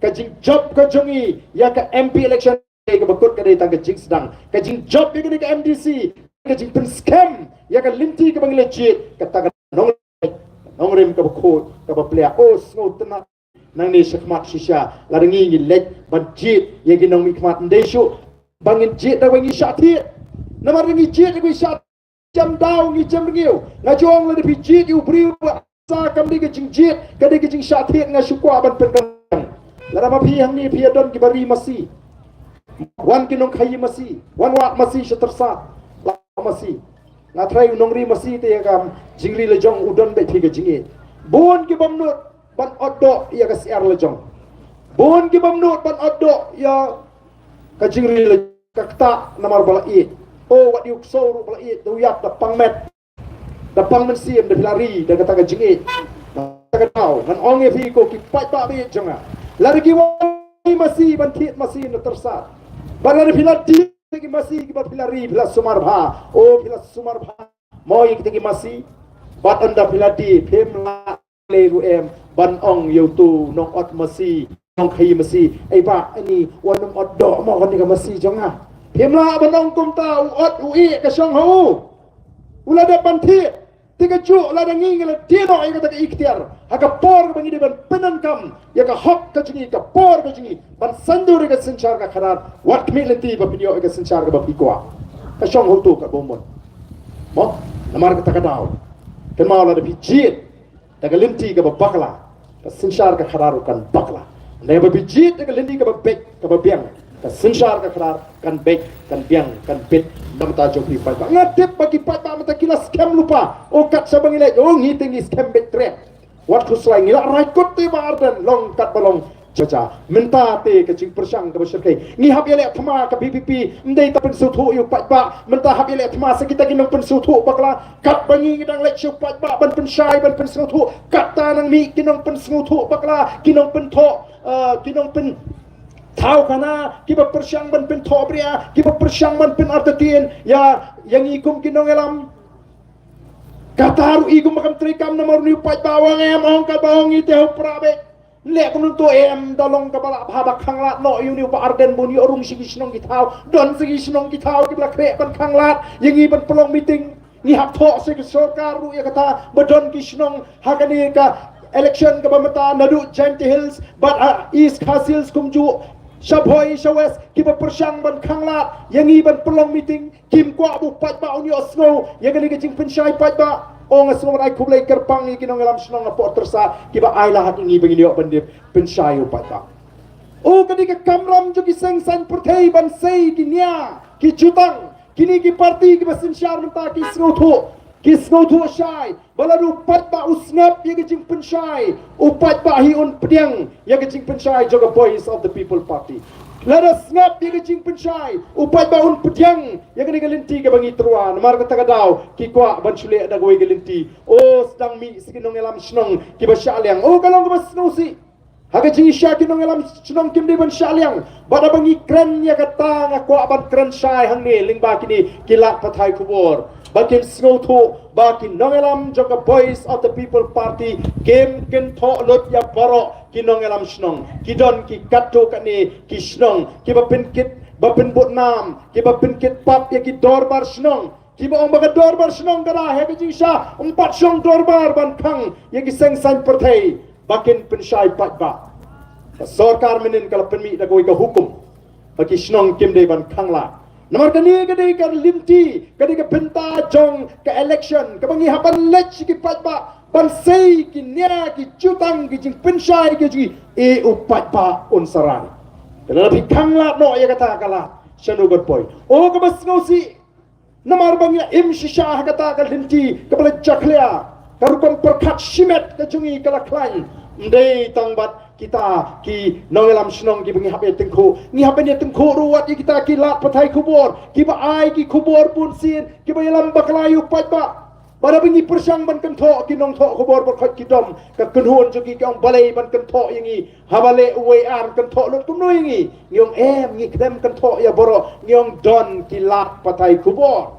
C: ka jing job ka jongi ya ka MP election ke bakut ka dei tang ke jing sedang ka jing job ke ka MDC ka jing pen scam ya ka linti ka bang legit ka ta nong rim ka bakut ka ba plea os ngo tena nang ni sekmat shisha la ngi ni lek ban jit ye ginong mikmat ndeshu bangin jit da wangi syati namar ngi jit da syat jam dau ngi jam ngiu ngajong la di jit yu briu sa kam di ke jing jit ka di ke jing syati nga syukwa ban pendang la ma pi hang ni pi don ki bari masi wan kinong khayi masi wan wa masi syatersa la masi nga trai nong ri masi te kam jingri le jong udon be thi ke jingi bon ki bamnut ban oddo ya ka siar le jong bon ki bamnut ban oddo ya ka jingri le kakta namar balai oh wat yuk so balai tu yap da pangmet da pangmen siem da pilari da kata ka jingi ka tau ngan onge fi ko ki pai pa be jonga lari ki wai masih ban thit masih na tersa banar pilati ki masih ki ba pilari pila sumar bha oh pila sumar bha moi ki masih bat anda pilati pemla le ru em ban ong yo tu nong ot masih nong khai masih ai ba ani wanum ot do mo kan ka masih jonga pemla ban ong kum ta ot ui ka song ho ula da ban thi tiga ju la da ngi la ti no ai ka ta ikhtiar aka por bangi de ban penan kam ya ka hok ka jingi ka por ka jingi ban sandur ka sanchar ka kharar wat mi lenti ba pinyo ka sanchar ka ba pikwa ka song ho tu ka bomon mo namar ka ta ka daw kan ma la da bijit daga lenti ka ba bakla ka sanchar ka kharar kan bakla ne ba bijit daga lenti ka ba bek ka ba biang ka sanchar ka kharar kan bek kan biang kan bit nam ta jokri pa ngatip bagi pa mata kila scam lupa o kat sa bangile o ngiting scam bet tre wat khuslai ngila raikot te bardan long kat balong caca minta te ke jing persang ke bersyukai ngi hab yele thama ke PPP ndai ta pen suthu yu pa minta hab yele thama sekita kinong pen suthu bakla kat bangi ngidang lek syu pa ban pen syai ban pen suthu kat ta nang mi kinong pen suthu bakla kinong pen tho kinong pen tahu kana kiba persyang ban pen thobria kiba persyang ban pen artatien ya yang ikum kinong elam kataru igum makam trikam nomor ni pai bawang em ong ka bawang ite ho prabe le kun to em dalong ka bala bha khanglat no yu ni pa arden bun yu rung sigi snong ki thau don sigi snong ki thau ki bla kre ban khanglat yang i ban pelong meeting ni hak tho se sarkar ru ya kata badon ki snong hakani ka election ka bamata nadu Giant Hills but East Castles kumju Shabhoi Shawes kiba persyang ban khanglat yang i ban pelong meeting kim kwa bu pat ba uni osno yang ni ke jing pensyai pat ba ong asno ai kublai kerpang ni kinong alam snong na po tersa kiba ai la hak ngi bagi liok ban de pensyai pat ba o kadi ke kamram jo ki seng san perthei ban sei ki nia ki jutang kini ki parti ki basin syar menta ki sngo thu syai baladu pat ba usngap yang ke jing pensyai upat ba hi un pediang yang ke jing pensyai joga voice of the people party Lada ngap dia kecing pensyai. Upai baun pediang. Yang kena gelinti ke bangi teruan. Mar kata kadau. Kikwa ban syulek ada goi gelinti. Oh sedang mi sikinong elam senong. Kiba syaliang. Oh kalau kebas snosi. Haga jingi syakin nong elam senong kim di ban syaliang. Bada bangi kren ya kata ngakwa ban kren syai hang ni. Ling baki ni kilak patai kubur. Bakin snoto. Bakin nong elam joka Voice of the People Party. Game ken to lut ya barok. Kinong elam senong. Kidon ki kato kani ki senong. Kiba penkit. Bapin but nam. Kiba penkit pap ya ki dorbar senong. Kiba orang baga dorbar senong darah. Hega jing syah. 4 syong dorbar ban kang. Yang seng sang pertai. Bakin pensyai pat ba. Sorkar menin kalau penmi da goi ka hukum. Bagi senong kim day ban kang la. Nomor kani kadai ka limti. Kadai ka benta jong ka election. Kabangi hapan lech ki pat ba. Ban sei ki nia ki jutang ki jing pensyai ki jing. Upat ba unsaran. Kalau lebih kang la no ya kata kala. Syanu god boy. Oh kabas ngausi. Namar bangya im shisha kata ka limti. Kapala jaklia. Karukam perkat shimet ka jungi kala klain. Ndai tangbat kita ki nongelam senong ki bengi hape tengko ni hape ni tengko ruat ki kita ki lat patai kubur ki ba ai ki kubur pun sin ki ba yalam baklayu pat ba pada bengi persang ban kentho ki nong tho kubur berkhat ki dom ka kenhon jogi ki ong balai ban kentho yangi habale uwe ar kentho lut kumno yangi nyong ngi kedem kentho ya boro nyong don ki lat patai kubur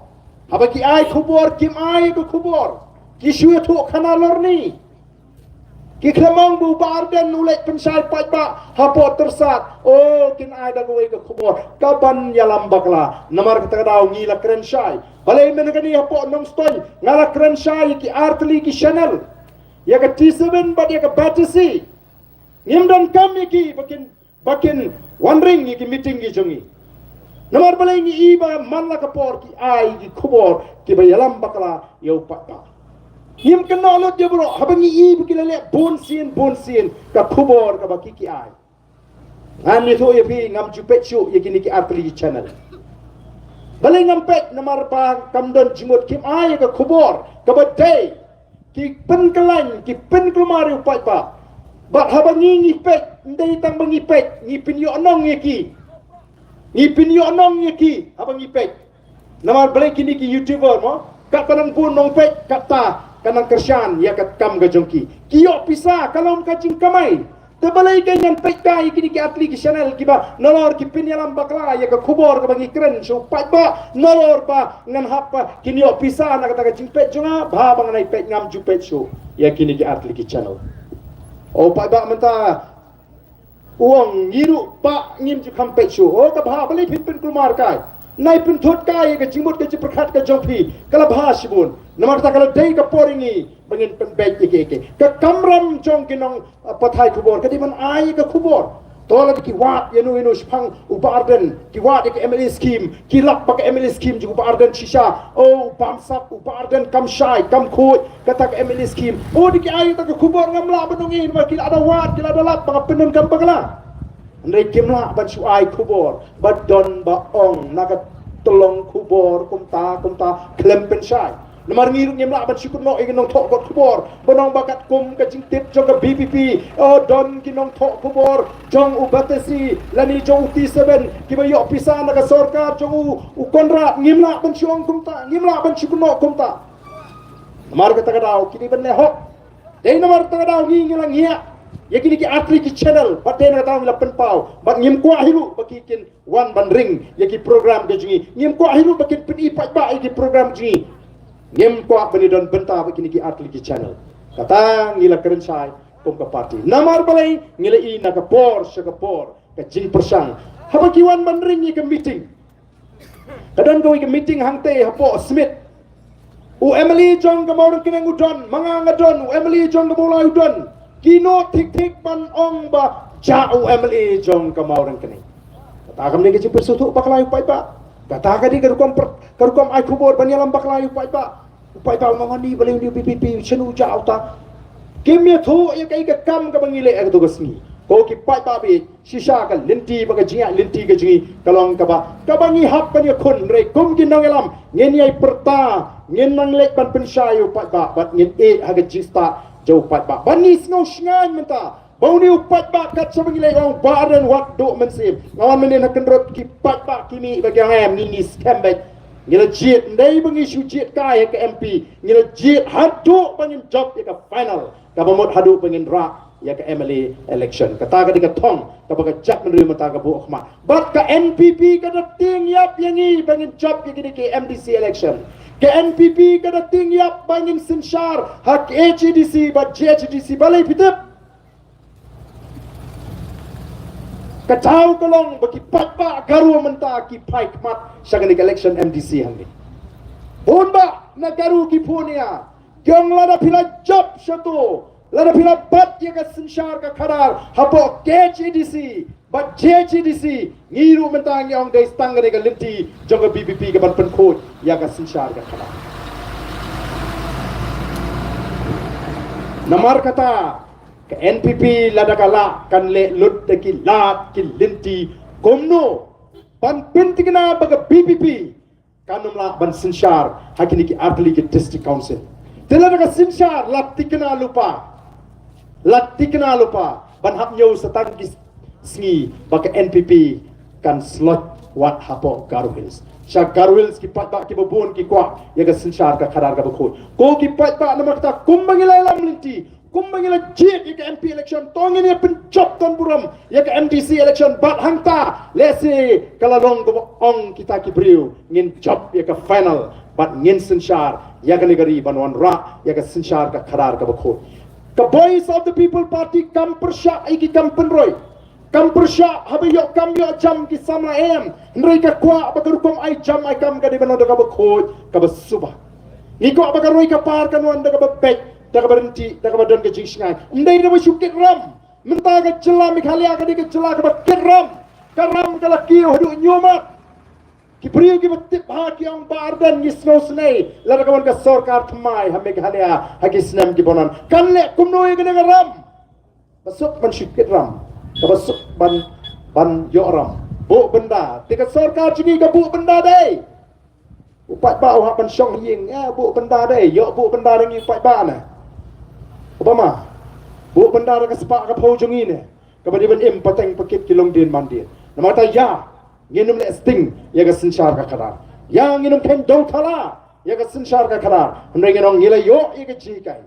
C: haba ki ai kubur kim ai ko kubur ki shuya tho khana lorni ki klamang bu barden ulek pensai pat ba hapo tersat oh kin ai da goi ke kubur kaban yalam bakla namar kata kadau ngila kren syai balai menagani hapo nong stoi ngala kren syai ki artli ki channel ya ka T7 bad ya ka batisi ngimdan kami ki bakin wandering ki meeting ki jongi namar balai ngi iba manla ka por ki ai ki kubur ki ba yalam bakla yau pat ba Him kena lot dia bro. Habangi i bukila le bon sin ka kubor ka baki ki ai. Ani tu ye pi ngam jupet chu ye kini ki artli channel. Balai ngam pet namar pa kamdon jimut kim ai ka kubor ka badai ki pen kelan ki pen kelumari upat ba. Ba habangi ngi pet ndai tang bangi pet ngi pin yo nong ye ki. Ngi pin yo nong ye ki habangi pet. Namar balai kini ki YouTuber mo kat panang pun nong pet kata kanang kersian ya kat kam gajongki kiyo pisa kalau kacing kamai tebalai ganyan pek kai kini ki atli ki channel ki ba nolor ki pin yalam bakla ya ka kubor ka bangi kren so pat ba nolor ba ngan hapa kini yo pisa na kata kacing pek jonga ba bang nai pek ngam ju pek so ya kini ki atli ki channel oh pat ba menta uang ngiru pa ngim ju kam pek so oh ka ba balai pin kulmar kai nai pun thot kai ka jimut ka jiprkhat ka jongpi kala bhasibun namar ta kala dei ka poringi bangin pen bek ke ka kamram jong kinong pathai kubor ka diman ai ka kubor tola ki wat yenu spang ubarden ki wat ki MLA scheme ki lak pak MLA scheme ju ubarden shisha oh pamsap ubarden kam shai kam khoi kata ka MLA scheme oh di ki ai ta ka kubor ngamla benungin ma ki ada wat ki ada lap pa penun kam bagala Andai kimla ban su ai kubor bat don ba ong naga tolong kubor kumta klem pensai namar ngiru ngimla ban su kuno ingin nong tok kot kubor bonong bakat kum ka jingtip jong ka BPP oh don kinong tok kubor jong ubatesi lani jong T7 kibayo pisa naga sorkar jong u konrad ngimla ban su ong kumta ngimla ban su kuno kumta namar kata kadau kini ban lehok dei namar kata kadau ngilang hiya ya kini ki atli ki channel paten na tahu lapan pau bat ngim kwa hiru bakikin wan ban ring ya ki program ke jingi ngim kwa hiru bakin peni pat ba ki program jingi ngim kwa bani don benta bakini ki atli ki channel kata ngila keren sai kom ka party namar balai ngila i na ka por ka jing persang haba ki wan ban ring ki meeting kadang kau ki meeting hangte hapo smith u Emily jong ka maurang kinang udon mga ngadon u Emily jong ka mulai udon kino tik ban ong ba jauh MLA jong kamau orang kene kata kam ni ke persutu baklayu pai ba kata ka di karukom ai kubur ban yalam baklayu pai ba mangani balai di PPP chenu jauh ta kimya thu ya kai ka kam ka bangile ak tu gasmi ko ki pai ba bi shisha ka linti ba ka jinga linti ka jingi kalong ka ba ka bangi hap kan ya kun re kum kin nang yalam ngen yai perta ngen nang lek ban penshayu pai ba bat ngen e ha ga jista jauh pat ba banis ngau shngan menta Bau ni upat bak kat sebengilai orang badan waktu mensim. Ngawan menin hakan rot ki pat bak kimi bagi yang ni scam baik. Ngila jit ndai bengi su jit kai ke MP. Ngila jit hadu bangin job ya ke final. Ka pamot hadu bangin rak ya ke MLA election. Kata ka diga tong ka baga jak menerima mata ka bu khma. Bat ka NPP ka dating yap yangi bangin job ya ke MDC election. Ke NPP ka dating yap bangin sinshar hak HDC bat JHDC balai pitep. Kacau kolong bagi patba garu mentah ki pai kemat syaganik election MDC hang ni. Pun ba na garu ki punia. Gyong lada pila job satu. Lada pila bat ya ka sinshar ka kadar. Hapo KHDC bat JHDC ngiru mentah yang dai stang ka linti jong BBP ka ban penkod ya ka sinshar ka kadar. Namar kata ke NPP lada kala kan le lut ki lat ki linti komno ban pentingna baga BPP kanum la ban sinshar hakini ki artli ki district council telada ka sinshar latikna lupa ban hap nyau setang ki sngi baga NPP kan slot wat hapo Garwils sya Garwils ki pat ba ki bobon ki kwa ya ka sinshar ka khadar ka bakhot ko ki pat ba namar ta kumbangilai lam linti kumbangila jit ya ke MP election tongin ya pencop ton buram ya ke MDC election bat hangta lesi kalalong go ong kita ki briu ngin job ya ke final bat ngin sinshar ya ke negari banwan ra ya ke sinshar ka khadar ka bakho ka voice of the people party kampersha iki kampenroy kampersha habe yo kambyo jam ki samla em ndrei ka kwa bagarukom ai jam ai kam ka di banoda ka bakho ka basubah iko bagaroi ka par kanwan da ka babek daga berhenti daga badan ke jingsingai ndai na basukit ram mentah ke jela mikhalia ke dik jela ke bakit ram karam kala ki hodu nyomat ki priu ki batip ha ki ang bardan ni snow snei la daga ka sarkar thmai ha mikhalia ha ki snam ki bonan kan le kumno ye ke ram basuk ban sukit ram ka basuk ban yo ram bu benda tika sarkar jingi ka bu benda dei upat ba ha ban syong ying ya bu benda dei yo bu benda ngi upat ba na Obama, bu benda ka sepak ka pojong ini, kepada ban im pateng pakit kilong din mandir. Nama kata ya, nginum le sting ya ka sinshar ka kadar. Ya nginum ken dau thala ya ka sinshar ka kadar. Hendai nginong ngila yo ya ka jikai.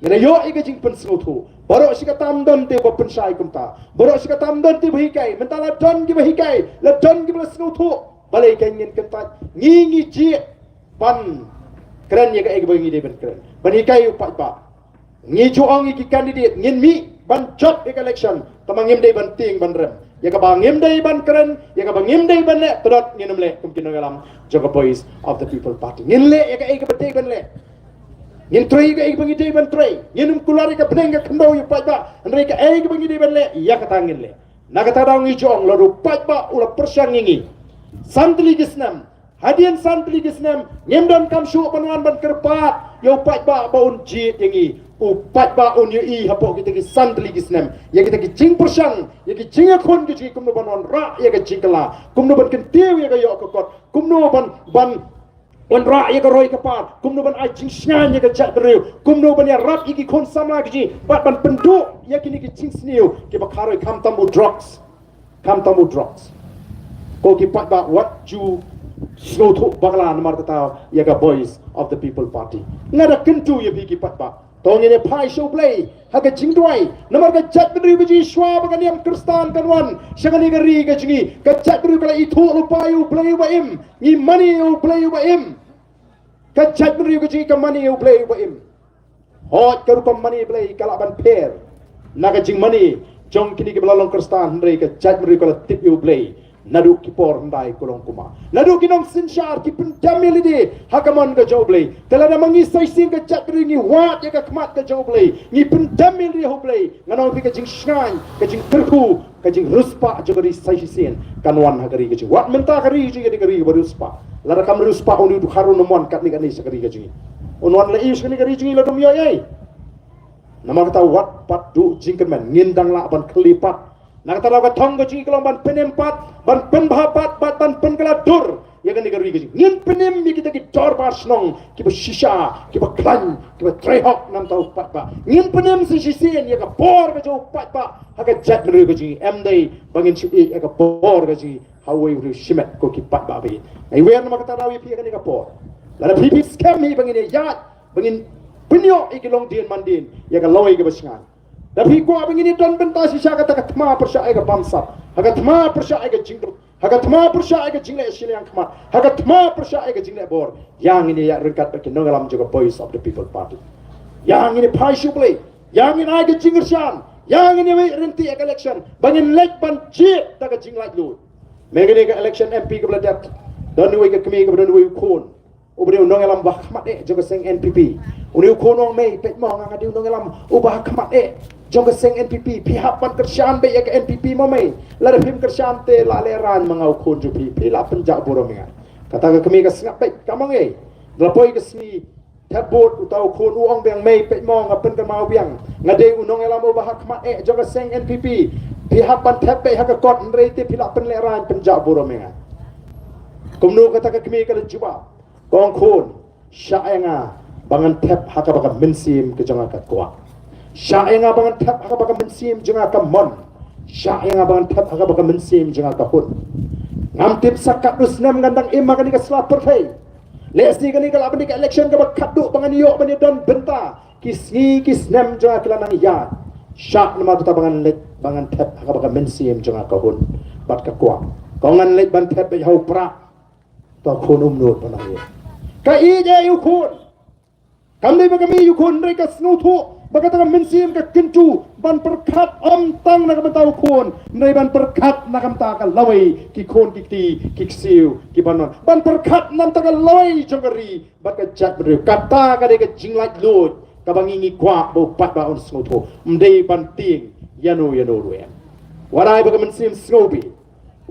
C: Ngila yo ya ka jing pen snotu. Baru sika tamdan te ba pensai kumta. Baru sika tamdan te bahikai, mentala don ki bahikai, la don ki bla snotu. Balai ka ngin kentat ngingi ji pan keren ya ka eg bangi de ben keren. Banikai upat ba. Ngi juang iki kandidat ngin mi ban job ik election tamang ngim dei ban ting ban rem ya ka bang ngim dei ban keren ya ka bang ngim dei ban le todot nginum le kumkin ngalam joga voice of the people party ngin le ya ka ek bete ban le ngin trei ka ek bangi dei ban trei nginum kulari ka beneng ka kendo yu pat ba ndrei ka ek bangi dei ban le ya ka tangin le na ka tadang ngi juang lo pat ba ula persyang ngi santli gisnam hadian santli gisnam ngim don kam syu banwan ban kerpat yo pat ba baun jit yangi upat ba on i hapo kita ki santli gisnem ya kita ki jing persang ya ki jing akon ki kumno ban ra ya ka jingkala kumno ban kentiu ya ka yo ka kot kumno ban on ra ya ka roi ka par kumno ban ai jing snan ya ka jat breu kumno ban ya rap iki kon samla ki bat ban pendu ya ki ni ki jing sniu ki ba kharoi kam tamu drugs ko ki pat ba what you slow to bagla namar kata ya ka voice of the people party ngada kentu ya bi ki pat ba tong ini pai show play haga jingdwai namar ka jat beri biji shwa baga niam kristan kanwan syagani gari ka jingi ka jat beri kala itu lupayu play wa im ni money you play wa im ka jat beri ka jingi ka money you play wa im hot ka rupa money play kala ban pair naga jing money jong kini ke belalong kristan hendai ka jat beri kala tip you play nadu ki por ndai kolong kuma nadu ki nong sinshar ki pentamil di hakaman ka joblay telada mangi saisin ka chatri ni wat ya ka kmat ka joblay ni pentamil di hoblay nganong pi ka jing shang ka jing terku ka jing ruspa jogari saisin kanwan hagari ka jing wat menta kari jing ka gari baru ruspa lara kam ruspa onu du harun nomon kat ni ka ni sakari ka jing onwan la is ka ni gari jing la dum yoy nama kata wat pat du jingkerman ngindang la ban kelipat nak tahu kat thong kecing kalau ban penempat ban penbahapat ban penkeladur ya kan negeri gaji ngin penim mi kita ki dor bar snong ki ba shisha ki ba klan ki ba trehok nam tau pat ba ngin penim si shisien ya ka bor ga jo pat ba ha ka jat negeri gaji em dai bangin chi ya ka bor gaji hawai ru shimet ko ki pat ba be ai wer nama kata rawi pi ka ni ka bor la pi scam mi bangin ya bangin penyo ikilong din mandin ya ka lawai ga basingan tapi gua begini don benta sisa kata katma persya ga bamsa haga tma persya ga jingdu haga tma persya ga jingle sini yang kema haga tma persya ga jingle bor yang ini ya rengkat bagi nongalam juga voice of the people party yang ini pai shuble yang ini ga jingirsan yang ini renti ga election bangin lek ban chip ta ga jinglai lu megani ga election MP ga bladat don we ga kemi ga don we kon ubri undang alam bah khamat juga seng NPP uni konong mei pet mo nga di undang alam ubah khamat juga seng NPP pihak pan kerjaan be ya ke NPP mo mei la phim kerjaan te la leran mangau kon ju pi la penjak boromnya kata ke kami ka singap pe kamang ei lapoi ke sini tabot utau kon uang beng mei pet mo nga pen ka mau biang ngade undang alam ubah khamat juga seng NPP pihak pan tap be ha ka kot nrei te pila pen leran penjak boromnya kumnu kata ke kami ka jawab kong kun syaenga bangan tap haka baka mensim ke jangan kat kuat syaenga bangan tap haka baka mensim jangan ka mon syaenga bangan tap haka baka mensim jangan ka hun ngam tip sakat dusnam gandang imma kan ka slapper thai lesni kan ka labni ka election ka baka kaduk bangan yok bani don benta kisni kisnam jangan kelanang ya syak nama tu bangan let bangan tap haka baka mensim jangan ka hun bat ka kuat kongan let ban tap be hau pra to kun nut panang ka ije yukun kami bagami yukun mereka snutu bagata mensim ka kencu ban perkat om tang na kamtau kun nei ban perkat na kamta ka lawai ki kun ki siu ki ban perkat nam ta ka lawai jongari baka jat ber kata ka de ka jinglai lut ka bangingi kwa bo pat ba on snutu mdei ban ting yano ruem warai baga mensim snobi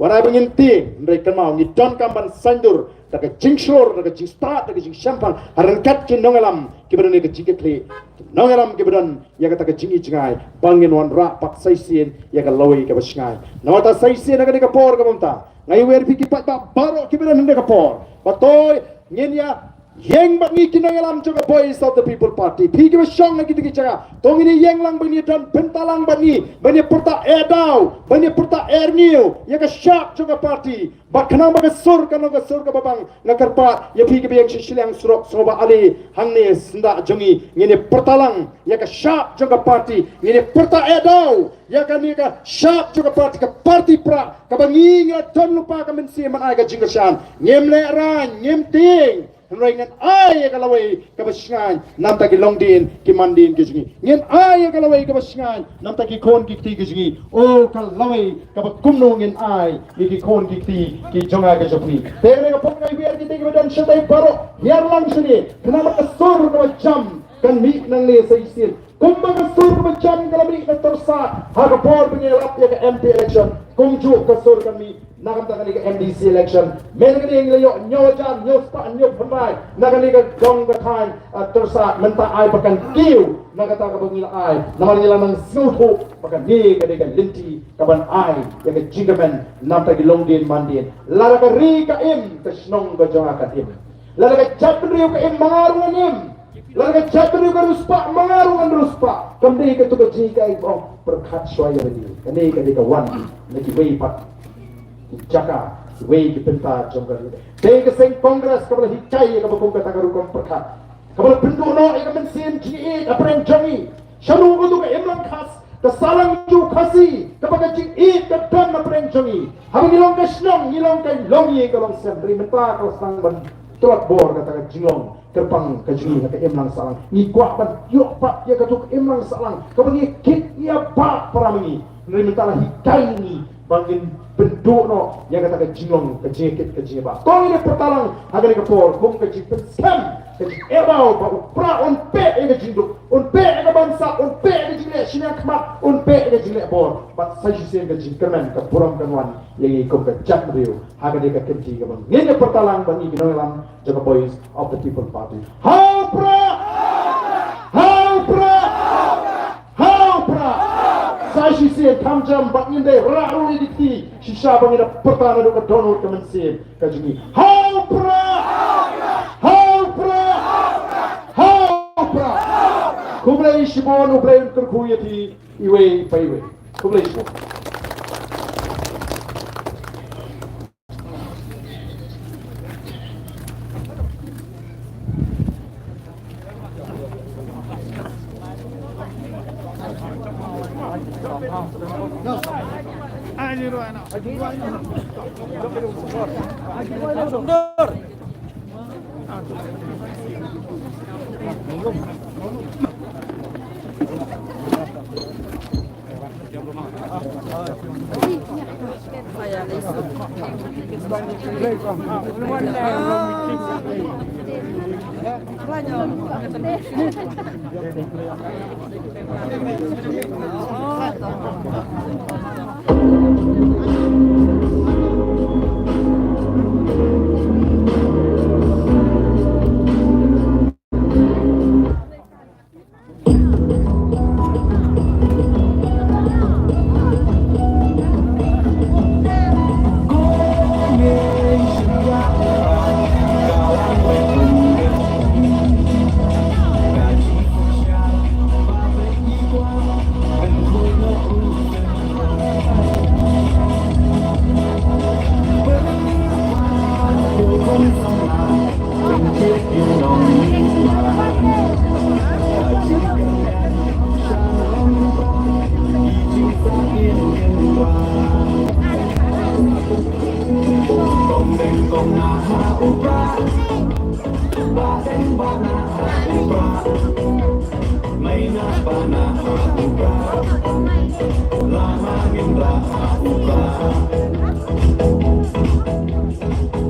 C: warai bangin ting mereka mau ni don kamban sandur daga jingshor daga jingstart daga jingshampang harankat ki nongalam ki berani ke jingkle nongalam ki beran ya kata ke jingi jingai bangin wan ra pak saisien ya ka lawai ke basngai nawata saisien daga ka por ka bumta ngai wer pi ki pat ba baro ki beran daga por batoy ngenya yang bagi kinongalam juga voice of the people party pi ki basong lagi tiki cara tong ini yang lang bani dan bentalang bani perta edau bani perta erniu ya ka syak juga party bakna baga sur ka babang nakarpa ya pi ki yang sisilang surok soba ali hangne senda jongi ngene pertalang ya ka syak juga party ngene perta edau ya ka ni ka syak juga party ka party pra ka bangi ngadon lupa ka mensi man ai ka jingersan ngemle ran ngemting Rengan ay kalaway kabasngan nam ta kilongdin kimandin kijingi ngin ay kalaway kabasngan nam ta kikon kikti kijingi o kalaway kabakumno ngin ay kikon kikti ki jonga ka jopni tere ka pok nai biar kita kemudian setai baro biar lang sini kenapa kesur ka jam kan mi nang le saisin kumba kesur ka jam kalau mi ka tersa ha ka por pengelap ya ka MP election kumju kesur kami nakam ta kali ka MDC election men ka ding layo nyo jan nyo spa nyo phamai nakali ka dong ka time tersa menta ai pakan kiu nakata ka bangila ai naman nila nang suhu pakan ni ka de ka linti kaban ai ya ka jigamen nam ta gilongdin mandin lara ka ri ka im ka snong ka jonga ka im lara ka chapri ka im mangarungan im lara ka chapri ka ruspa mangarungan ruspa kamdi ka tu ka jika ai perkhat swaya bagi kani ka de ka wan lagi wei pat jaka wei dipenta jonggar de ke seng kongres kabla hicai ka bakong kata karukom perkhat kabla pindu no ka mensin ji apreng jangi sharu ko tu ka emlang khas ka salang ju khasi ka baka ji ka tan apreng jangi habang ilong ka snong ilong ka longi ka long sembri menta ka sang ban trot bor kata ka jingong terpang ka jingi ka emlang salang ni kwa ban yo pa ya ka tu emlang salang ka bagi kit ya pa paramini mentala hikai ni bangin bentuk no yang kata ke jingong ke jekit ke jiba kong ini pertalang agar ke por kong ke jipet scam ke ebau ba pra on pe ke jinduk on pe ke bangsa on pe ke jingle sinak mat on pe ke jingle bor bat sai sen ke jingkerman ke puram kanwan yang ikut ke chat riu agar ke kenji ke bang ini pertalang bani binolam jaga boys of the people party how pra Sashi se tamjam bakinde raru dikti shisha bangina pertama do ka donor kemensim kajini Kublai Shibon Ublai Kurkuyati Iwe Paiwe. Kublai Shibon.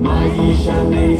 D: Maisha ni